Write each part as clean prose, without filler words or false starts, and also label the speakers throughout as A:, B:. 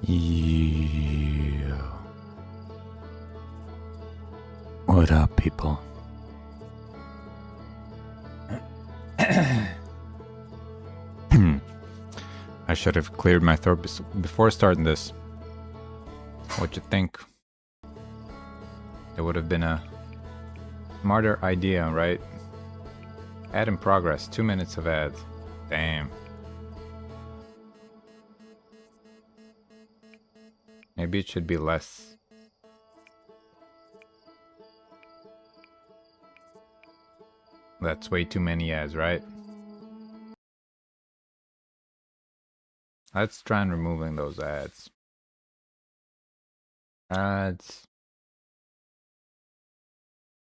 A: Yeah. What up, people? I should have cleared my throat before starting this. What you think? It would have been a smarter idea, right? Ad in progress. 2 minutes of ads. Damn. Maybe it should be less. That's way too many ads, right? Let's try and removing those ads. Ads.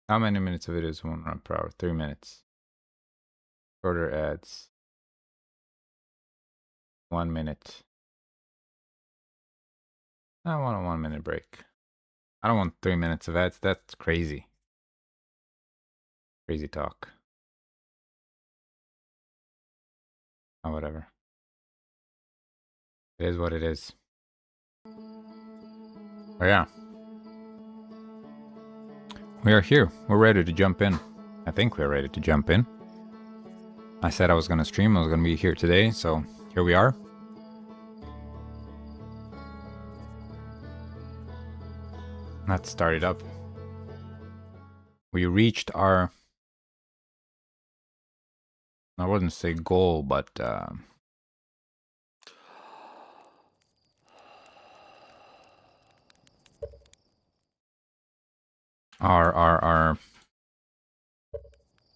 A: How many minutes of video is 1 run per hour? 3 minutes. Shorter ads. 1 minute. I want a 1 minute break. I don't want 3 minutes of ads. That's crazy. Crazy talk. Oh, whatever. It is what it is. Oh yeah. We are here. We're ready to jump in. I think we're ready to jump in. I said I was going to stream. I was going to be here today. So here we are. Let's start it up. We reached our... I wouldn't say goal, but... Our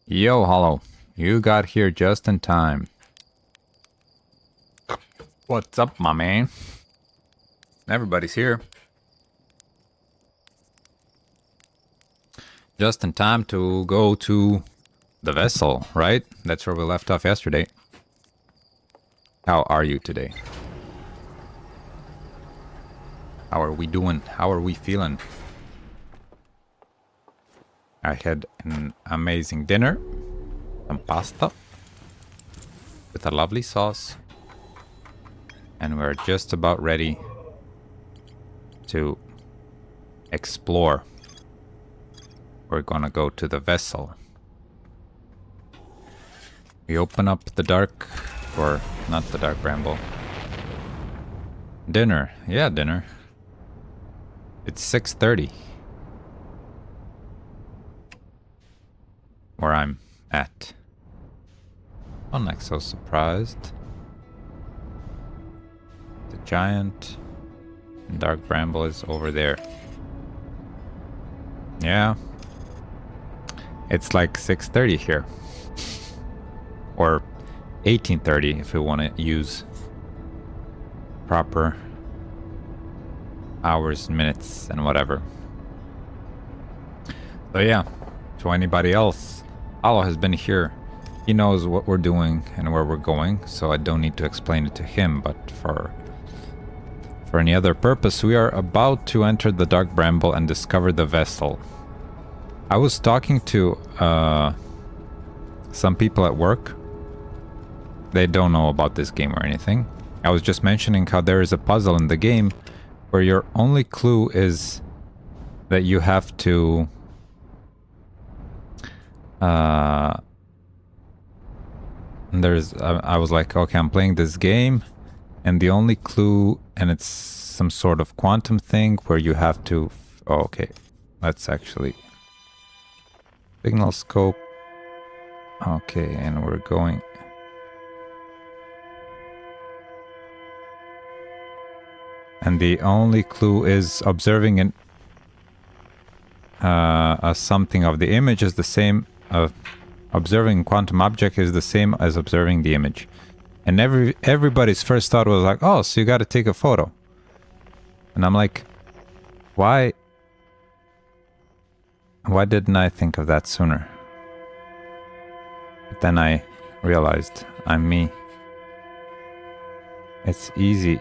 A: Yo, Hollow, you got here just in time. What's up, my man? Everybody's here. Just in time to go to the vessel, right? That's where we left off yesterday. How are you today? How are we doing? How are we feeling? I had an amazing dinner, some pasta with a lovely sauce, and we're just about ready to explore. We're gonna go to the vessel. We open up the dark, or not the dark bramble. Dinner, yeah, dinner. It's 6:30. Where I'm at. I'm not so surprised. The giant dark bramble is over there. Yeah. It's like 6:30 here. Or 18:30 if we want to use proper hours, minutes, and whatever. So yeah, to anybody else, Alo has been here. He knows what we're doing and where we're going, so I don't need to explain it to him, but for any other purpose, we are about to enter the Dark Bramble and discover the vessel. I was talking to some people at work. They don't know about this game or anything. I was just mentioning how there is a puzzle in the game where your only clue is that you have to... I was like, okay, I'm playing this game, and the only clue, and it's some sort of quantum thing where you have to... Oh, okay, let's actually... Signal scope. Okay, and we're going... And the only clue is observing something of the image is the same... observing quantum object is the same as observing the image. And everybody's first thought was like, oh, so you got to take a photo. And I'm like, why didn't I think of that sooner? But then I realized I'm me. It's easy.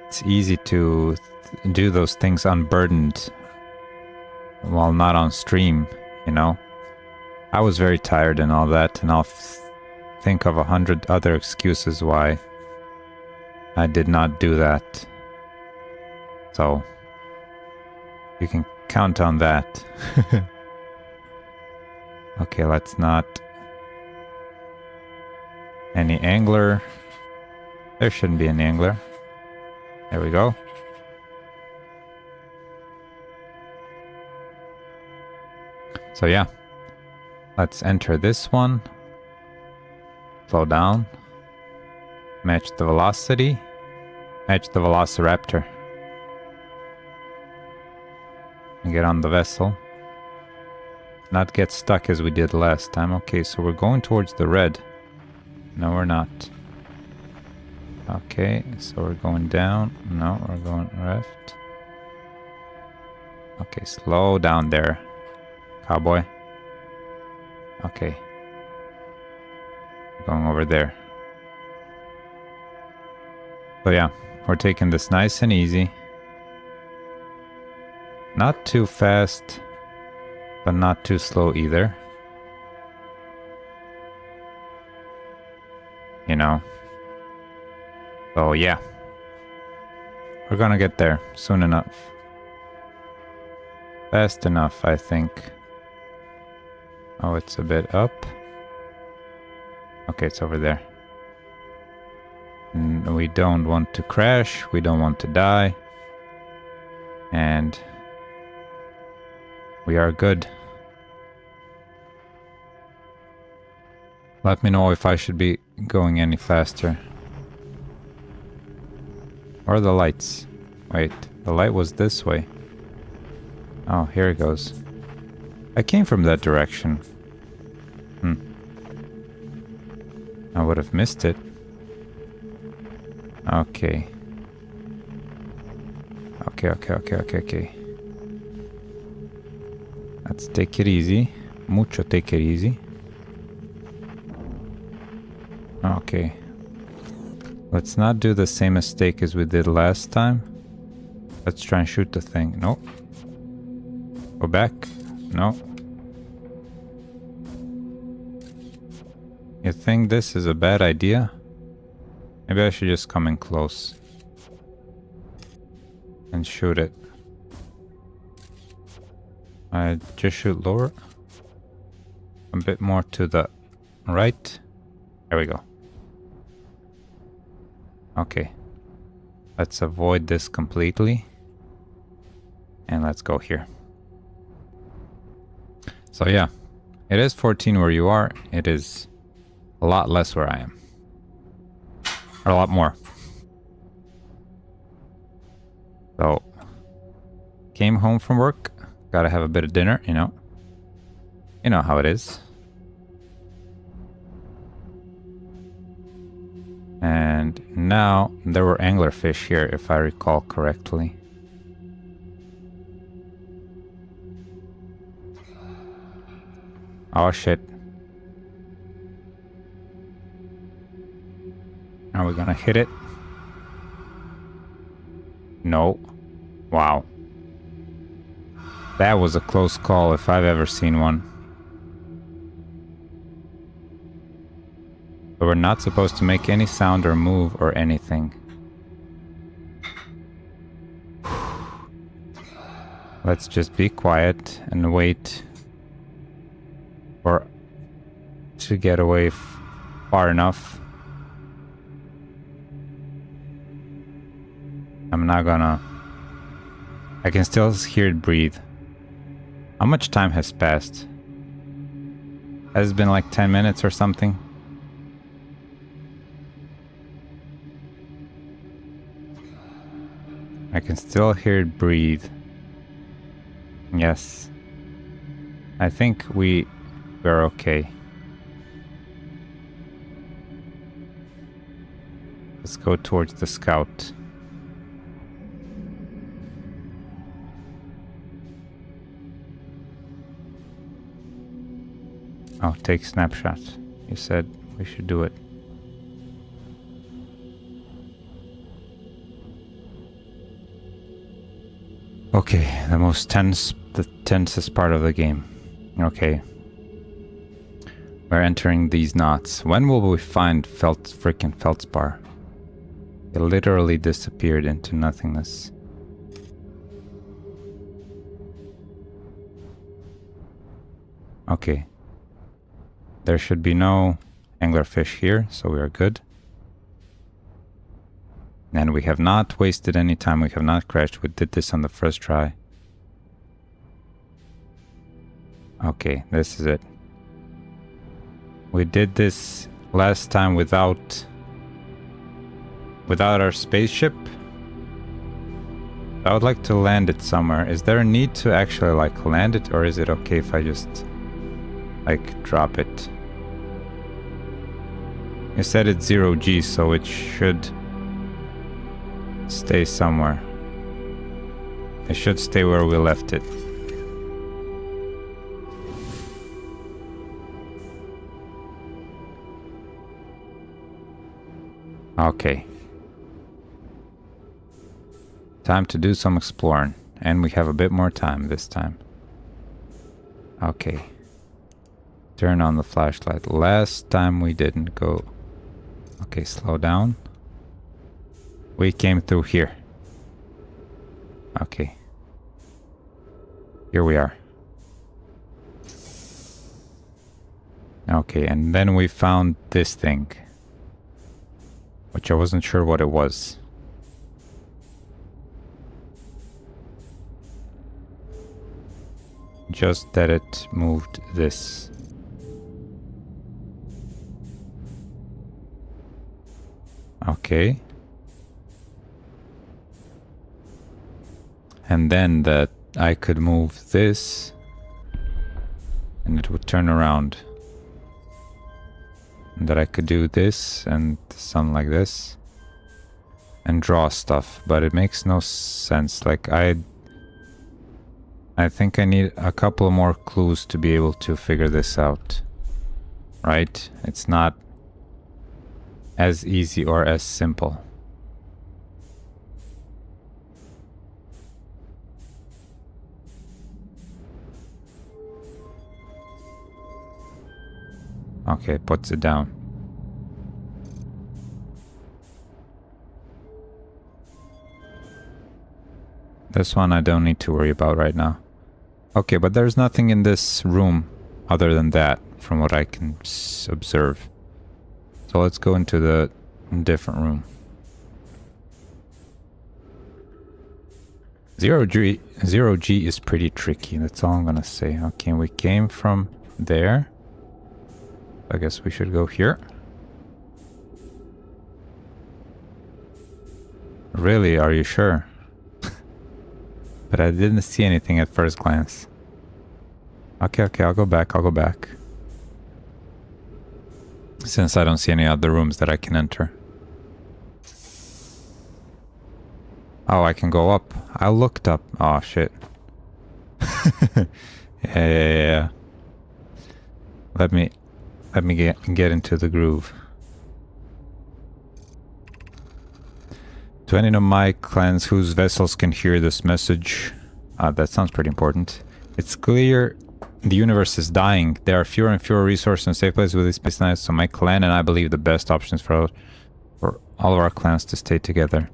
A: It's easy to do those things unburdened while not on stream, you know? I was very tired and all that, and I'll think of 100 other excuses why I did not do that. So you can count on that. Okay, let's not. Any angler? There shouldn't be any angler. There we go. So yeah, let's enter this one. Slow down. Match the velocity. Match the velociraptor. And get on the vessel. Not get stuck as we did last time. Okay, so we're going towards the red. No, we're not. Okay, so we're going down. No, we're going left. Okay, slow down there, cowboy. Okay. Going over there. So yeah, we're taking this nice and easy. Not too fast, but not too slow either. You know. So yeah. We're gonna get there soon enough. Fast enough, I think. Oh, it's a bit up. Okay, it's over there. We don't want to crash. We don't want to die. And we are good. Let me know if I should be going any faster. Or the lights. Wait, the light was this way. Oh, here it goes. I came from that direction. I would have missed it. Okay. Okay. Let's take it easy. Mucho take it easy. Okay. Let's not do the same mistake as we did last time. Let's try and shoot the thing. Nope. Go back. No. You think this is a bad idea? Maybe I should just come in close and shoot it. I just shoot lower. A bit more to the right. There we go. Okay. Let's avoid this completely. And let's go here. So yeah, it is 14 where you are. It is a lot less where I am. Or a lot more. So, came home from work. Gotta have a bit of dinner, you know. You know how it is. And now, there were anglerfish here, if I recall correctly. Oh shit. Are we gonna hit it? No. Wow. That was a close call if I've ever seen one. But we're not supposed to make any sound or move or anything. Let's just be quiet and wait for to get away far enough. I'm not gonna... I can still hear it breathe. How much time has passed? Has it been like 10 minutes or something? I can still hear it breathe. Yes. I think we're okay. Let's go towards the scout. Oh, take snapshot. You said we should do it. Okay, the tensest part of the game. Okay. We're entering these knots. When will we find freaking feldspar? It literally disappeared into nothingness. Okay. There should be no anglerfish here, so we are good. And we have not wasted any time. We have not crashed. We did this on the first try. Okay, this is it. We did this last time without our spaceship. I would like to land it somewhere. Is there a need to actually like land it, or is it okay if I just like drop it? You said it's 0G, so it should stay somewhere. It should stay where we left it. Okay. Time to do some exploring. And we have a bit more time this time. Okay. Turn on the flashlight. Last time we didn't go. Okay, slow down. We came through here. Okay. Here we are. Okay, and then we found this thing, which I wasn't sure what it was. Just that it moved this. Okay. And then that I could move this and it would turn around. And that I could do this and something like this and draw stuff, but it makes no sense. Like I think I need a couple more clues to be able to figure this out. Right? It's not as easy or as simple. Okay, puts it down. This one I don't need to worry about right now. Okay, but there's nothing in this room other than that, from what I can observe. So let's go into the different room. 0G is pretty tricky, that's all I'm gonna say. Okay, we came from there. I guess we should go here. Really, are you sure? But I didn't see anything at first glance. Okay, I'll go back. Since I don't see any other rooms that I can enter. Oh, I can go up. I looked up. Oh, shit. Yeah. Let me get into the groove. To any of my clans whose vessels can hear this message, that sounds pretty important. It's clear the universe is dying. There are fewer and fewer resources and safe places with these space knives, so my clan and I believe the best option is for all of our clans to stay together.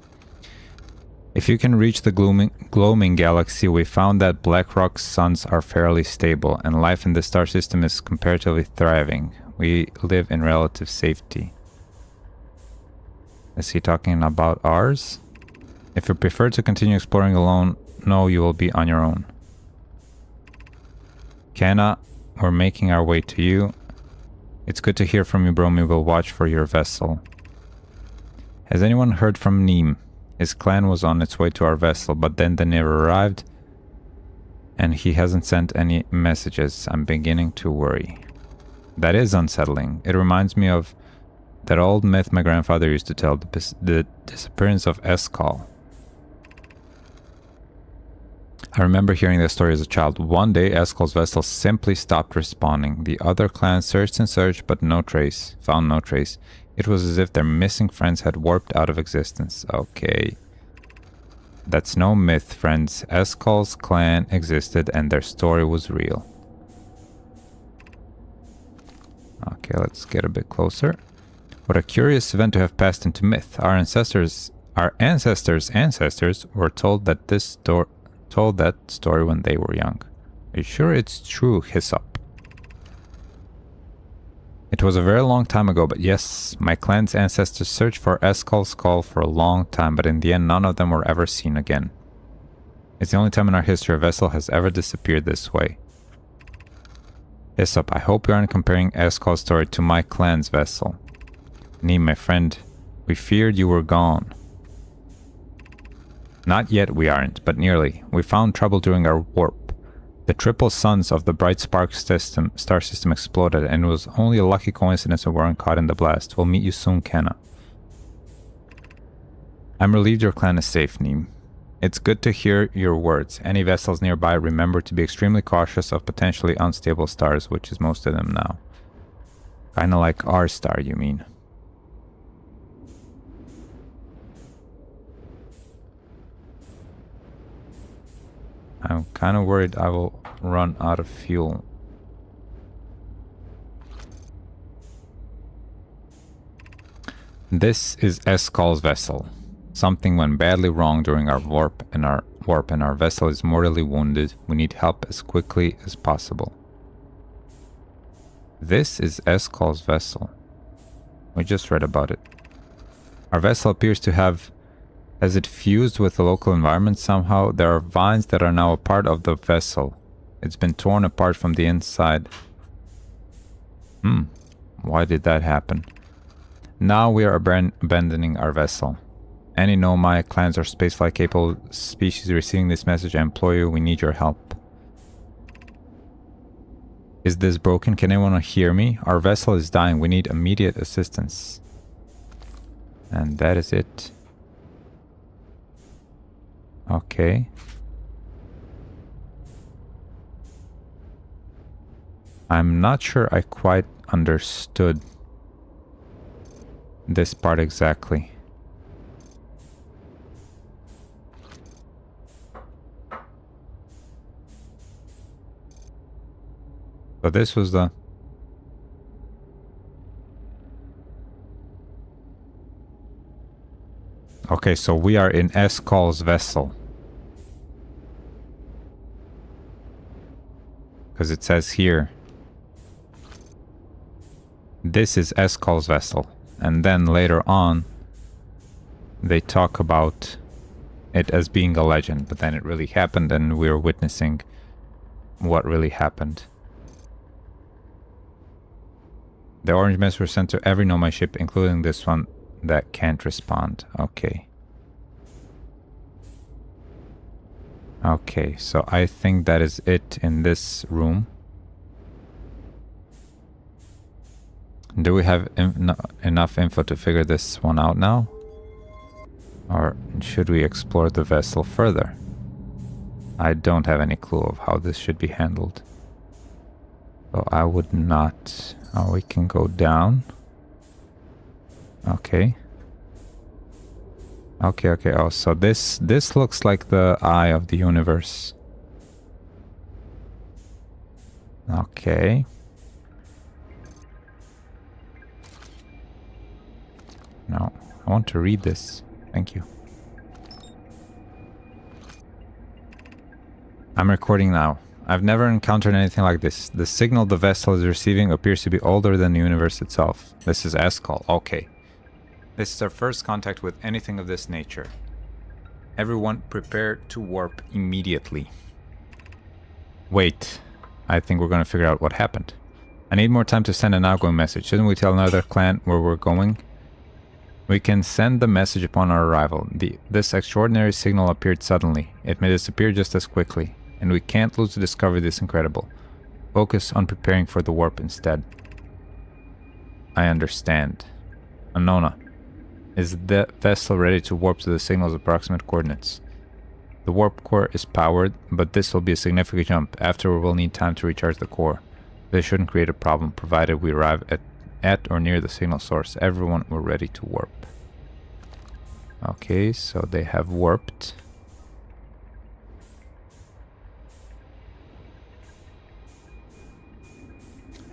A: If you can reach the gloaming galaxy, we found that Blackrock's suns are fairly stable, and life in the star system is comparatively thriving. We live in relative safety. Is he talking about ours? If you prefer to continue exploring alone, no, you will be on your own. Kenna, we're making our way to you. It's good to hear from you, Bromi. We'll watch for your vessel. Has anyone heard from Neem? His clan was on its way to our vessel, but then they never arrived, and he hasn't sent any messages. I'm beginning to worry. That is unsettling. It reminds me of that old myth my grandfather used to tell, the disappearance of Eskal. I remember hearing that story as a child. One day, Eskal's vessel simply stopped responding. The other clans searched and searched, but found no trace. It was as if their missing friends had warped out of existence. Okay. That's no myth, friends. Eskal's clan existed and their story was real. Okay, let's get a bit closer. What a curious event to have passed into myth. Our ancestors' were told that story when they were young. Are you sure it's true, Hyssop? It was a very long time ago, but yes, my clan's ancestors searched for Eskal's skull for a long time, but in the end none of them were ever seen again. It's the only time in our history a vessel has ever disappeared this way. Hyssop, I hope you aren't comparing Eskal's story to my clan's vessel. Nee, my friend, we feared you were gone. Not yet we aren't, but nearly. We found trouble during our warp. The triple suns of the bright star system exploded, and it was only a lucky coincidence we weren't caught in the blast. We'll meet you soon, Kenna. I'm relieved your clan is safe, Neem. It's good to hear your words. Any vessels nearby, remember to be extremely cautious of potentially unstable stars, which is most of them now. Kinda like our star, you mean. I'm kind of worried I will run out of fuel. This is Eskal's vessel. Something went badly wrong during our warp, and our vessel is mortally wounded. We need help as quickly as possible. This is Eskal's vessel. We just read about it. Our vessel appears to have... Has it fused with the local environment somehow? There are vines that are now a part of the vessel. It's been torn apart from the inside. Why did that happen? Now we are abandoning our vessel. Any Nomai clans or spaceflight capable species receiving this message, I implore you, we need your help. Is this broken? Can anyone hear me? Our vessel is dying. We need immediate assistance. And that is it. Okay. I'm not sure I quite understood this part exactly. So this was the... Okay, so we are in Eskal's vessel. Because it says here, this is Eskal's vessel. And then later on, they talk about it as being a legend. But then it really happened and we're witnessing what really happened. The orange messages were sent to every Nomai ship, including this one that can't respond. Okay. Okay, so I think that is it in this room. Do we have enough info to figure this one out now? Or should we explore the vessel further? I don't have any clue of how this should be handled. So I would not... Oh, we can go down. Okay. Okay, okay. Oh, so this looks like the eye of the universe. Okay. No, I want to read this. Thank you. I'm recording now. I've never encountered anything like this. The signal the vessel is receiving appears to be older than the universe itself. This is Eskal. Okay. This is our first contact with anything of this nature. Everyone prepare to warp immediately. Wait. I think we're going to figure out what happened. I need more time to send an outgoing message. Shouldn't we tell another clan where we're going? We can send the message upon our arrival. This extraordinary signal appeared suddenly. It may disappear just as quickly. And we can't lose to discover this incredible. Focus on preparing for the warp instead. I understand. Anona, is the vessel ready to warp to the signal's approximate coordinates? The warp core is powered, but this will be a significant jump. After we'll need time to recharge the core. This shouldn't create a problem, provided we arrive at or near the signal source. Everyone, we're ready to warp. Okay, so they have warped.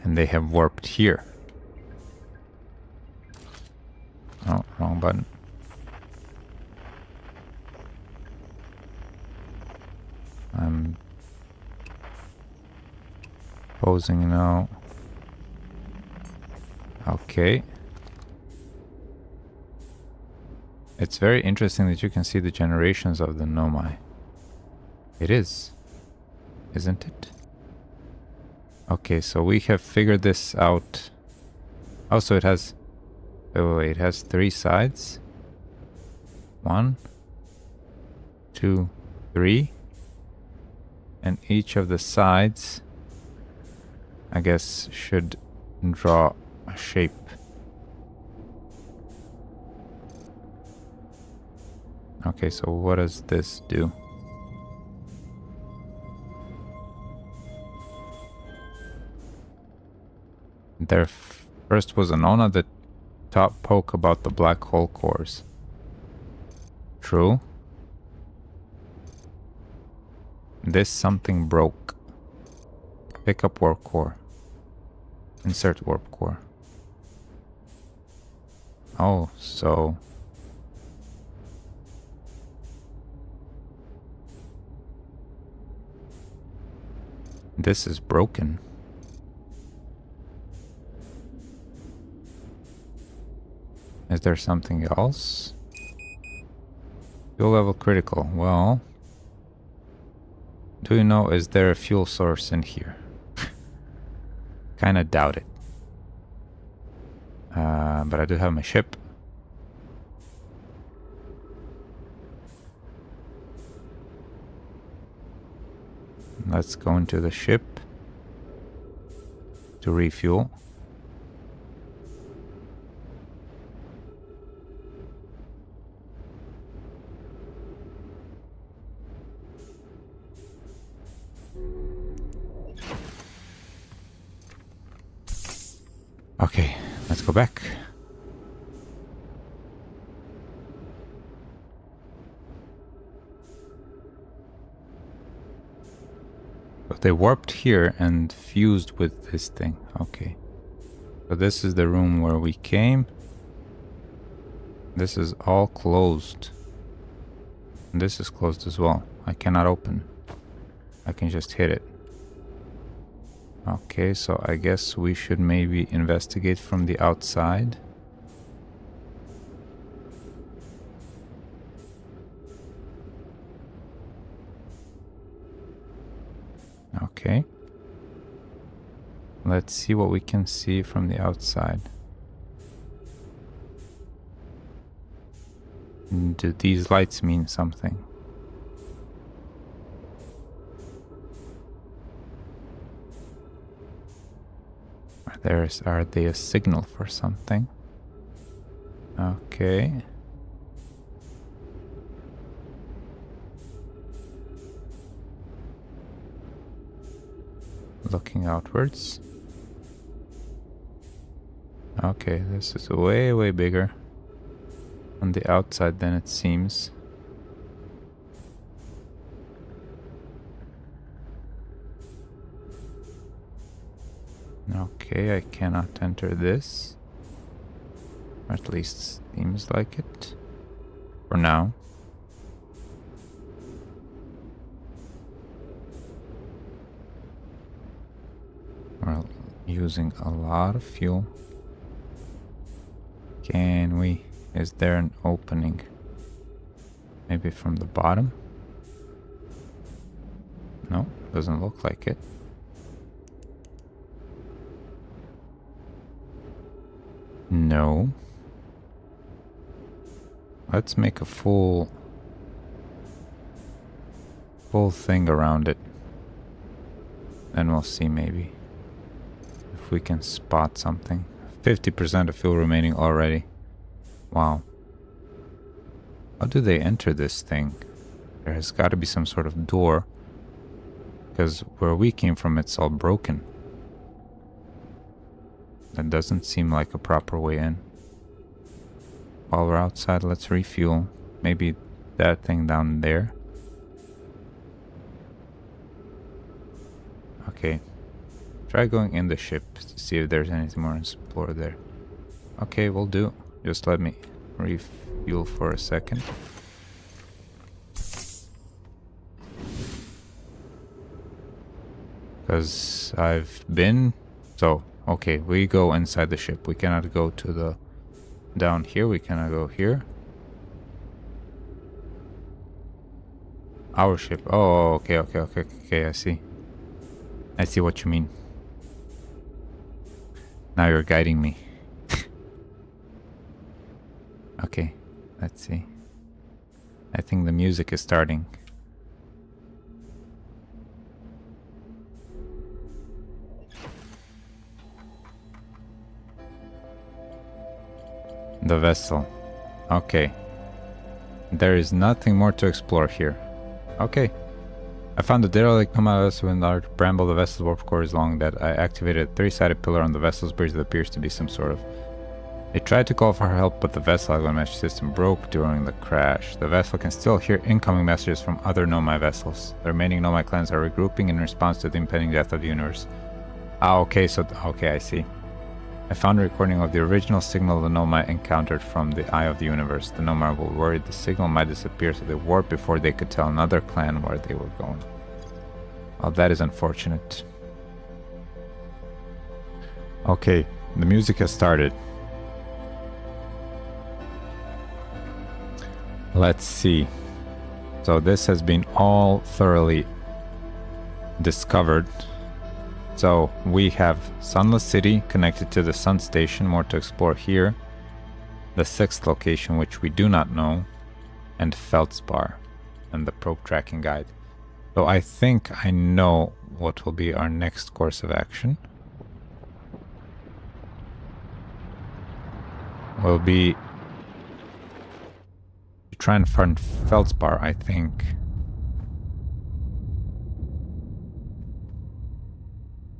A: And they have warped here. Wrong button. I'm posing now. Okay. It's very interesting that you can see the generations of the Nomai. It is, isn't it? Okay, so we have figured this out. Oh, so it has... wait, it has 3 sides. 1, 2, 3. And each of the sides, I guess, should draw a shape. Okay, so what does this do? There first was a known at the top poke about the black hole cores. True. This something broke. Pick up warp core. Insert warp core. Oh, so... this is broken. Is there something else? Fuel level critical. Well... do you know, is there a fuel source in here? Kinda doubt it. But I do have my ship. Let's go into the ship to refuel. Okay, let's go back. But they warped here and fused with this thing. Okay. So this is the room where we came. This is all closed. And this is closed as well. I cannot open. I can just hit it. Okay, so I guess we should maybe investigate from the outside. Okay. Let's see what we can see from the outside. Do these lights mean something? Are they a signal for something? Okay. Looking outwards. Okay, this is way, way bigger on the outside than it seems. Okay, I cannot enter this. Or at least seems like it. For now. We're using a lot of fuel. Can we? Is there an opening? Maybe from the bottom? No, doesn't look like it. No. Let's make a full thing around it. Then we'll see maybe if we can spot something. 50% of fuel remaining already. Wow. How do they enter this thing? There has got to be some sort of door. Because where we came from, it's all broken. That doesn't seem like a proper way in. While we're outside, let's refuel. Maybe that thing down there. Okay. Try going in the ship to see if there's anything more to explore there. Okay, we'll do. Just let me refuel for a second. Because I've been... So, okay, we go inside the ship. We cannot go to the... Down here, we cannot go here. Our ship. Oh, okay, I see. I see what you mean. Now you're guiding me. Okay, let's see. I think the music is starting. The vessel. Okay. There is nothing more to explore here. Okay. I found a derelict nomad vessel in large bramble. The vessel's warp core is long dead. I activated a 3-sided pillar on the vessel's bridge that appears to be some sort of... They tried to call for help, but the vessel mesh system broke during the crash. The vessel can still hear incoming messages from other nomad vessels. The remaining nomad clans are regrouping in response to the impending death of the universe. Ah, okay, so... Okay, I see. I found a recording of the original signal the nomad encountered from the Eye of the Universe. The nomad were worried the signal might disappear, so they warped before they could tell another clan where they were going. Well, that is unfortunate. Okay, the music has started. Let's see. So this has been all thoroughly discovered. So we have Sunless City connected to the Sun Station, more to explore here. The 6th location, which we do not know, and Feldspar, and the probe tracking guide. So I think I know what will be our next course of action. Will be to try and find Feldspar, I think.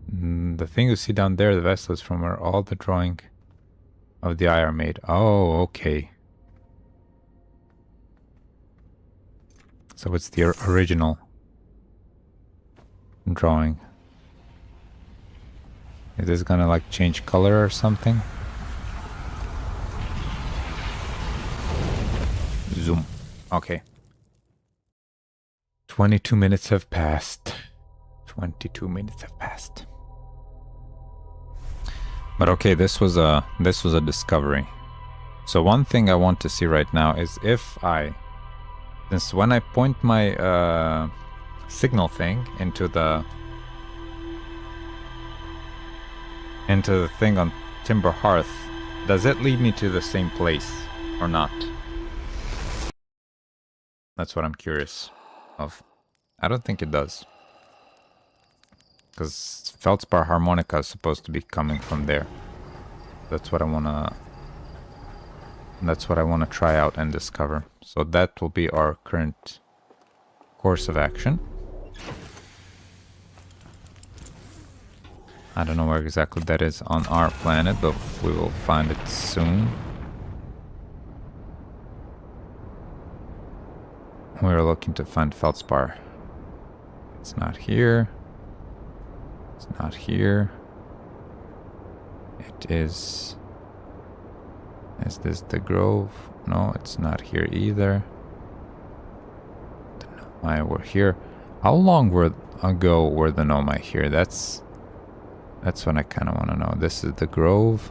A: The thing you see down there, the vessel is from where all the drawing of the eye are made. Oh, okay. So it's the original drawing. Is this gonna like change color or something? Zoom. Okay. 22 minutes have passed. 22 minutes have passed. But okay, this was a discovery. So one thing I want to see right now is if since when I point my signal thing into the thing on Timber Hearth, does it lead me to the same place or not? That's what I'm curious of. I don't think it does. Because Feldspar Harmonica is supposed to be coming from there. That's what I wanna try out and discover. So that will be our current course of action. I don't know where exactly that is on our planet, but we will find it soon. We're looking to find Feldspar. It's not here. It's not here. It is... Is this the Grove? No, it's not here either. The Nomai were here. How long ago were the Nomai here? That's what I kind of want to know. This is the Grove.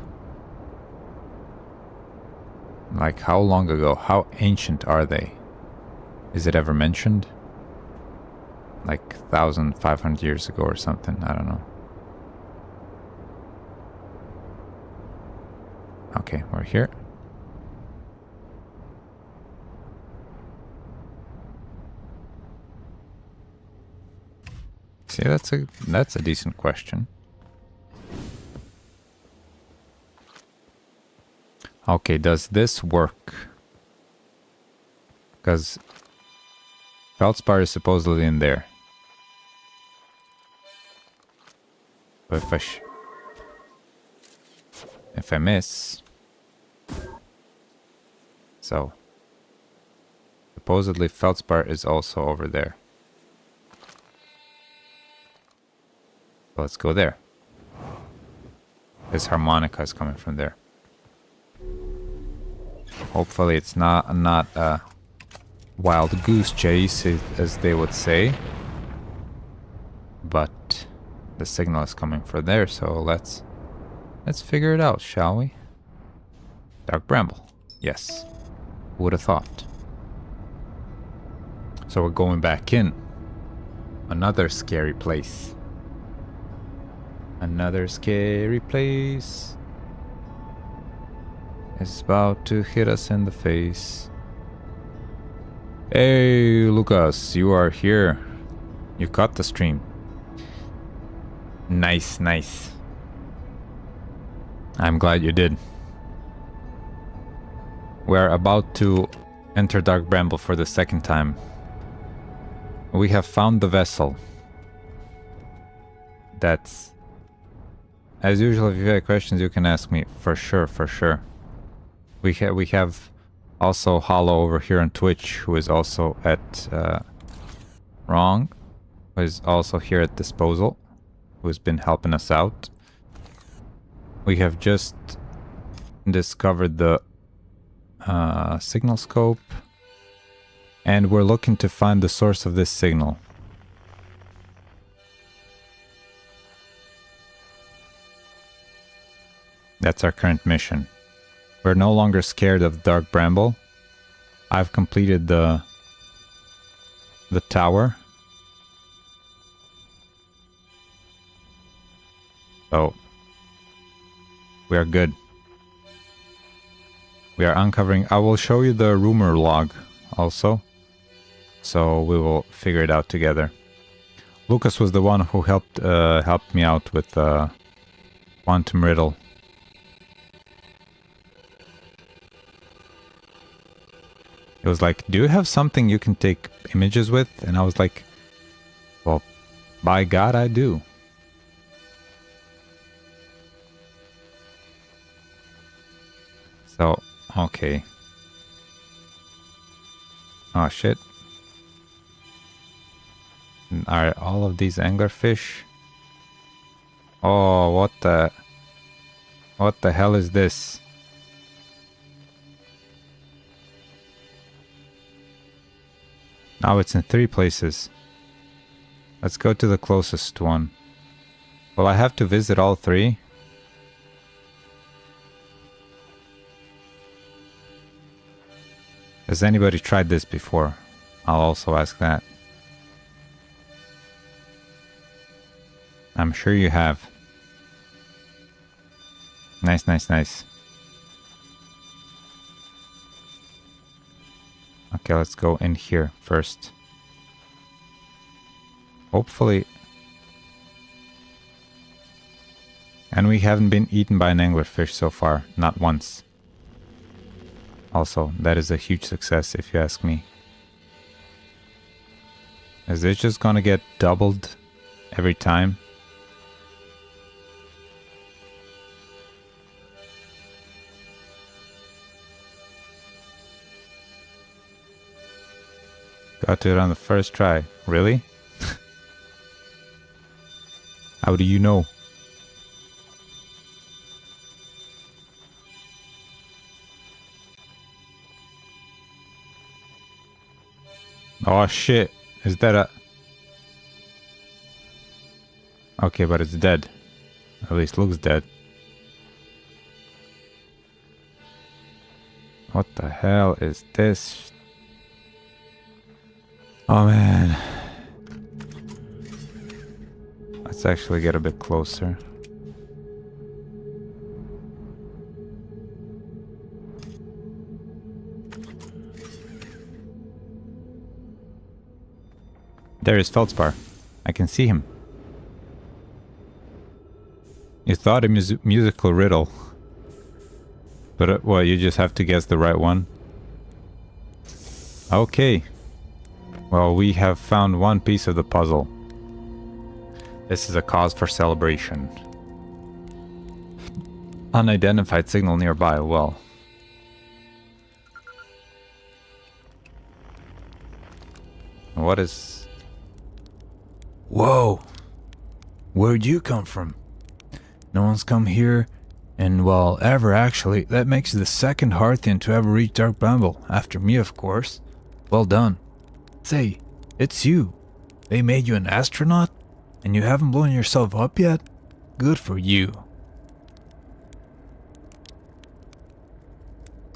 A: Like, how long ago? How ancient are they? Is it ever mentioned? Like 1,500 years ago or something. I don't know. Okay, we're here. See, that's a decent question. Okay, does this work? Because Feldspar is supposedly in there. But if I miss... So, supposedly Feldspar is also over there. Let's go there. This harmonica is coming from there. Hopefully it's not a wild goose chase, as they would say. But the signal is coming from there, so let's figure it out, shall we? Dark bramble. Yes. Who would have thought? So we're going back in. Another scary place. Another scary place is about to hit us in the face. Hey, Lucas, you are here. You caught the stream. Nice, nice. I'm glad you did. We're about to enter Dark Bramble for the second time. We have found the vessel. That's... As usual, if you have questions, you can ask me. For sure, for sure. We have also Hollow over here on Twitch, who is also at... Wrong. Who is also here at Disposal. Who has been helping us out. We have just discovered the signal scope. And we're looking to find the source of this signal. That's our current mission. We're no longer scared of Dark Bramble. I've completed the tower. So we are good. We are uncovering. I will show you the rumor log also. So we will figure it out together. Lucas was the one who helped me out with Quantum Riddle. He was like, do you have something you can take images with? And I was like, well, by God, I do. So, okay. Oh, shit. Are all of these anglerfish? Oh, what the hell is this? Now it's in 3 places. Let's go to the closest one. Well, I have to visit all 3. Has anybody tried this before? I'll also ask that. I'm sure you have. Nice, nice, nice. Okay, let's go in here first. Hopefully. And we haven't been eaten by an anglerfish so far. Not once. Also, that is a huge success if you ask me. Is it just gonna get doubled every time? Got to it on the first try. Really? How do you know? Oh shit. Is that a... Okay, but it's dead. At least looks dead. What the hell is this? Oh man. Let's actually get a bit closer. There is Feldspar. I can see him. You thought a musical riddle. But well, you just have to guess the right one. Okay. Well, we have found one piece of the puzzle. This is a cause for celebration. Unidentified signal nearby. Well. What is... Whoa! Where'd you come from? No one's come here
B: And well, ever actually, that makes you the second Hearthian to ever reach Dark Bramble, after me of course. Well done. Say, it's you. They made you an astronaut? And you haven't blown yourself up yet? Good for you.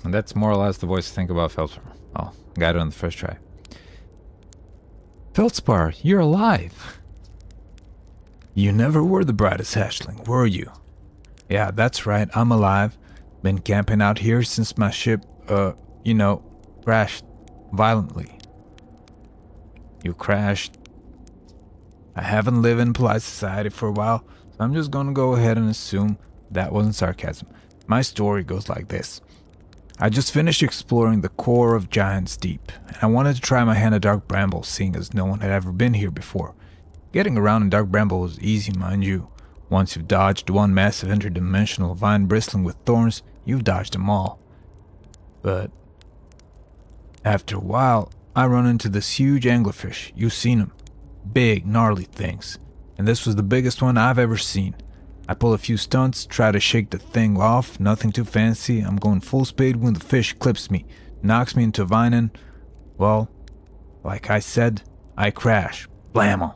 A: And that's more or less the voice to think about Felspar. Oh, got it on the first try. Felspar, you're alive.
B: You never were the brightest hatchling, were you? Yeah, that's right, I'm alive. Been camping out here since my ship, crashed violently. You crashed. I haven't lived in polite society for a while, so I'm just gonna go ahead and assume that wasn't sarcasm. My story goes like this. I just finished exploring the core of Giant's Deep, and I wanted to try my hand at Dark Bramble, seeing as no one had ever been here before. Getting around in Dark Bramble was easy, mind you. Once you've dodged one massive interdimensional vine bristling with thorns, you've dodged them all. But after a while, I run into this huge anglerfish. You've seen them. Big, gnarly things. And this was the biggest one I've ever seen. I pull a few stunts, try to shake the thing off, nothing too fancy. I'm going full speed when the fish clips me, knocks me into a vine and, well, like I said, I crash. Blammo!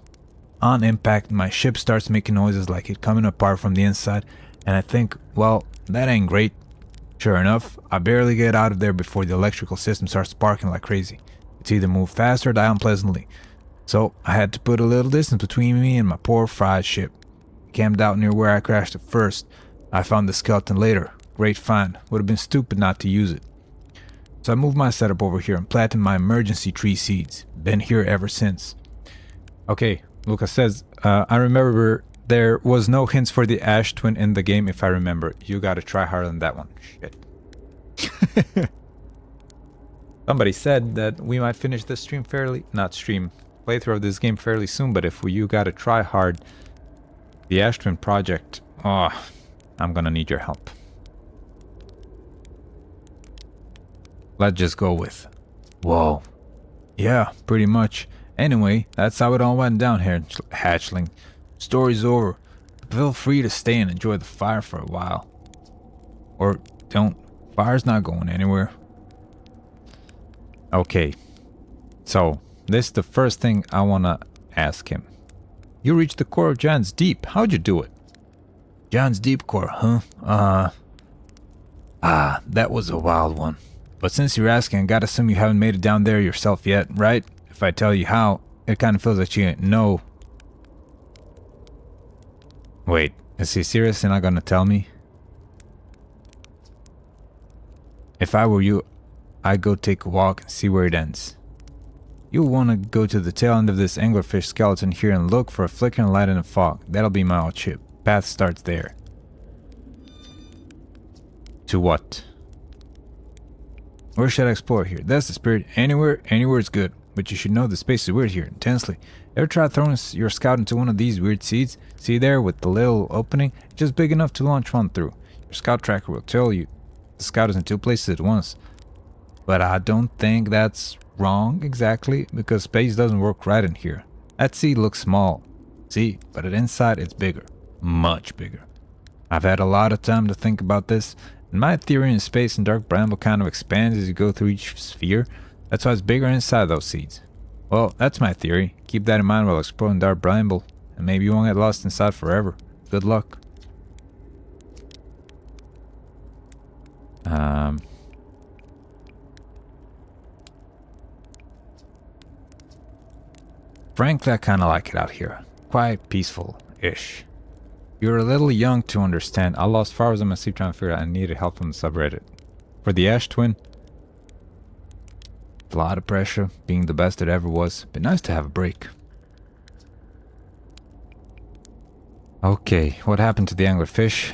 B: On impact, my ship starts making noises like it coming apart from the inside, and I think, well, that ain't great. Sure enough, I barely get out of there before the electrical system starts sparking like crazy. It's either move fast or die unpleasantly. So I had to put a little distance between me and my poor fried ship. Camped out near where I crashed at first. I found the skeleton later. Great find. Would have been stupid not to use it. So I moved my setup over here and planted my emergency tree seeds. Been here ever since.
A: Okay, Lucas says, I remember there was no hints for the Ash Twin in the game, if I remember. You gotta try harder on that one. Shit. Somebody said that we might finish this playthrough of this game fairly soon, but if you gotta try hard, the Ash Twin project, I'm gonna need your help. Let's just go with,
B: whoa. Yeah, pretty much. Anyway, that's how it all went down here, hatchling. Story's over. Feel free to stay and enjoy the fire for a while. Or don't. Fire's not going anywhere.
A: Okay. So, this is the first thing I wanna ask him. You reached the core of Giant's Deep. How'd you do it?
B: Giant's Deep core, huh? That was a wild one. But since you're asking, I gotta assume you haven't made it down there yourself yet, right? If I tell you how, it kind of feels like you know.
A: Wait, is he seriously not gonna tell me?
B: If I were you, I'd go take a walk and see where it ends. You'll want to go to the tail end of this anglerfish skeleton here and look for a flickering light in the fog. That'll be my old ship. Path starts there.
A: To what?
B: Where should I explore here? That's the spirit. Anywhere is good. But you should know the space is weird here, intensely. Ever try throwing your scout into one of these weird seeds? See there with the little opening? It's just big enough to launch one through. Your scout tracker will tell you the scout is in two places at once. But I don't think that's wrong exactly, because space doesn't work right in here. That seed looks small. See, but at inside it's bigger. Much bigger. I've had a lot of time to think about this, and my theory in space and Dark Bramble kind of expands as you go through each sphere. That's why it's bigger inside those seeds. Well, that's my theory. Keep that in mind while exploring Dark Bramble, and maybe you won't get lost inside forever. Good luck. Frankly, I kinda like it out here. Quite peaceful-ish. You're a little young to understand. I lost 4 hours in my sleep trying to figure out I needed help from the subreddit. For the Ash Twin, a lot of pressure, being the best it ever was. But nice to have a break. Okay, what happened to the anglerfish?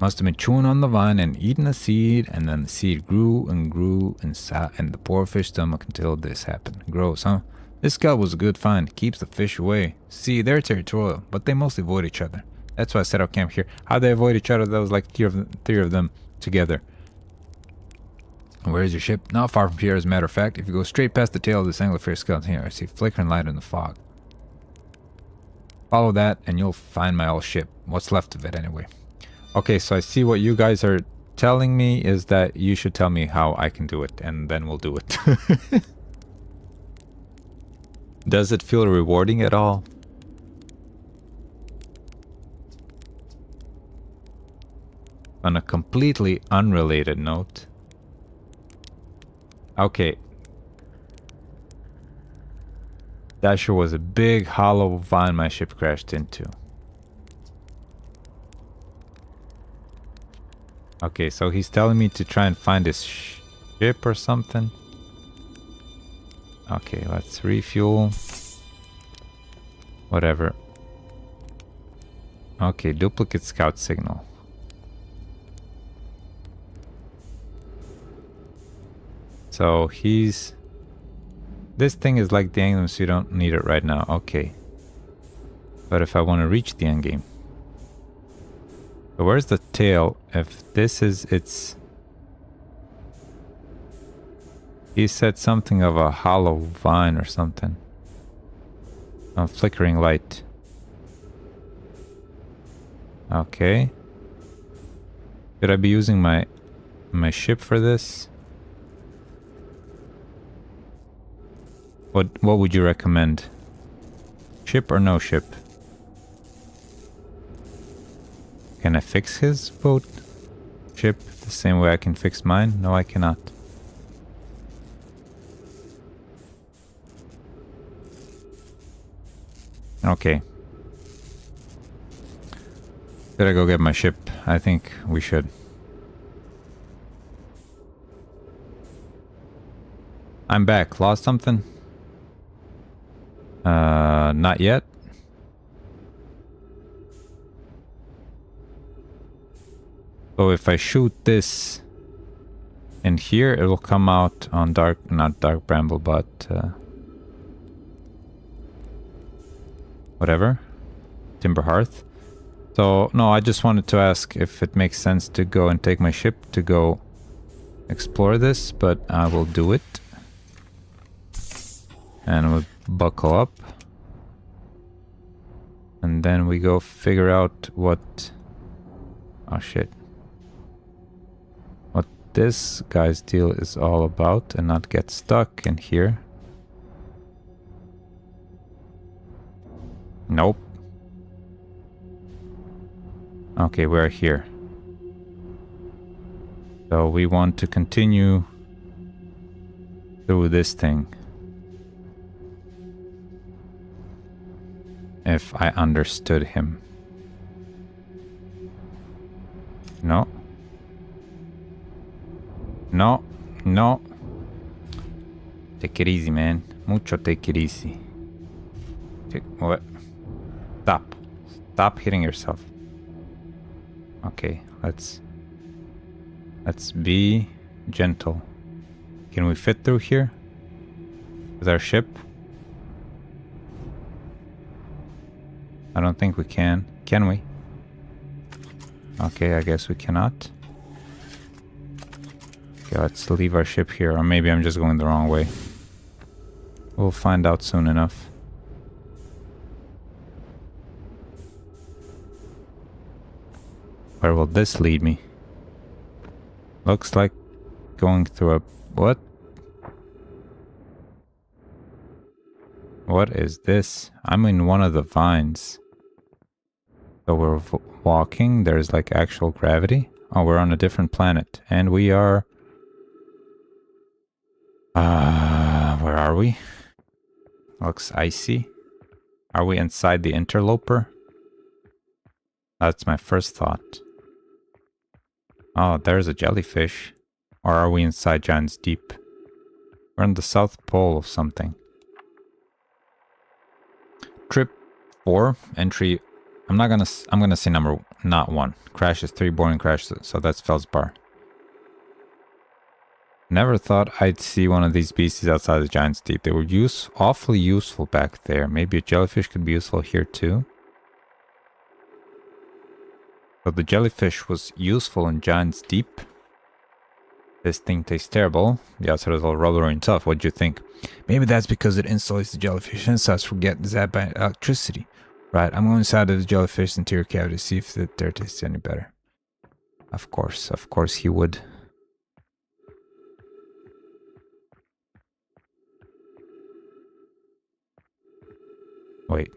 B: Must have been chewing on the vine and eating a seed, and then the seed grew and grew inside and the poor fish stomach until this happened. Gross, huh? This scalp was a good find. Keeps the fish away. See, they're territorial, but they mostly avoid each other. That's why I set up camp here. How'd they avoid each other? That was like three of them together. Where is your ship? Not far from here, as a matter of fact. If you go straight past the tail of this anglerfish skeleton here, I see flickering light in the fog.
A: Follow that and you'll find my old ship. What's left of it anyway. Okay, so I see what you guys are telling me is that you should tell me how I can do it, and then we'll do it. Does it feel rewarding at all? On a completely unrelated note. Okay. Dasher was a big hollow vine my ship crashed into. Okay, so he's telling me to try and find his ship or something. Okay, let's refuel. Whatever. Okay, duplicate scout signal. So he's... This thing is like the endgame, so you don't need it right now. Okay. But if I want to reach the endgame... So where's the tail? If this is its... He said something of a hollow vine or something. A flickering light. Okay. Should I be using my ship for this? What would you recommend? Ship or no ship? Can I fix his boat? Ship the same way I can fix mine? No, I cannot. Okay. Should I go get my ship? I think we should. I'm back. Lost something? Not yet. So if I shoot this in here, it will come out on not dark bramble, but whatever. Timber hearth. So no, I just wanted to ask if it makes sense to go and take my ship to go explore this, but I will do it. And we'll buckle up. And then we go figure out what... Oh shit. What this guy's deal is all about and not get stuck in here. Nope. Okay, we're here. So we want to continue through this thing. If I understood him. No. No. No. Take it easy, man. Mucho take it easy. What? Stop. Stop hitting yourself. Okay, let's be gentle. Can we fit through here? With our ship? I don't think we can. Can we? Okay, I guess we cannot. Okay, let's leave our ship here. Or maybe I'm just going the wrong way. We'll find out soon enough. Where will this lead me? Looks like going through a... What? What is this? I'm in one of the vines. So we're walking. There's like actual gravity. Oh, we're on a different planet. And we are... where are we? Looks icy. Are we inside the interloper? That's my first thought. Oh, there's a jellyfish. Or are we inside Giant's Deep? We're on the South Pole of something. Trip 4, entry... I'm gonna say number not 1. Crashes 3, boring crashes, so that's Feldspar. Never thought I'd see one of these beasties outside the Giant's Deep. They were awfully useful back there. Maybe a jellyfish could be useful here too. So the jellyfish was useful in Giant's Deep. This thing tastes terrible. The outside is all rubbery and tough. What do you think?
B: Maybe that's because it insulates the jellyfish and starts to get zapped by electricity. Right, I'm going inside of the jellyfish's interior cavity to see if the dirt tastes any better. Of course he would. Wait.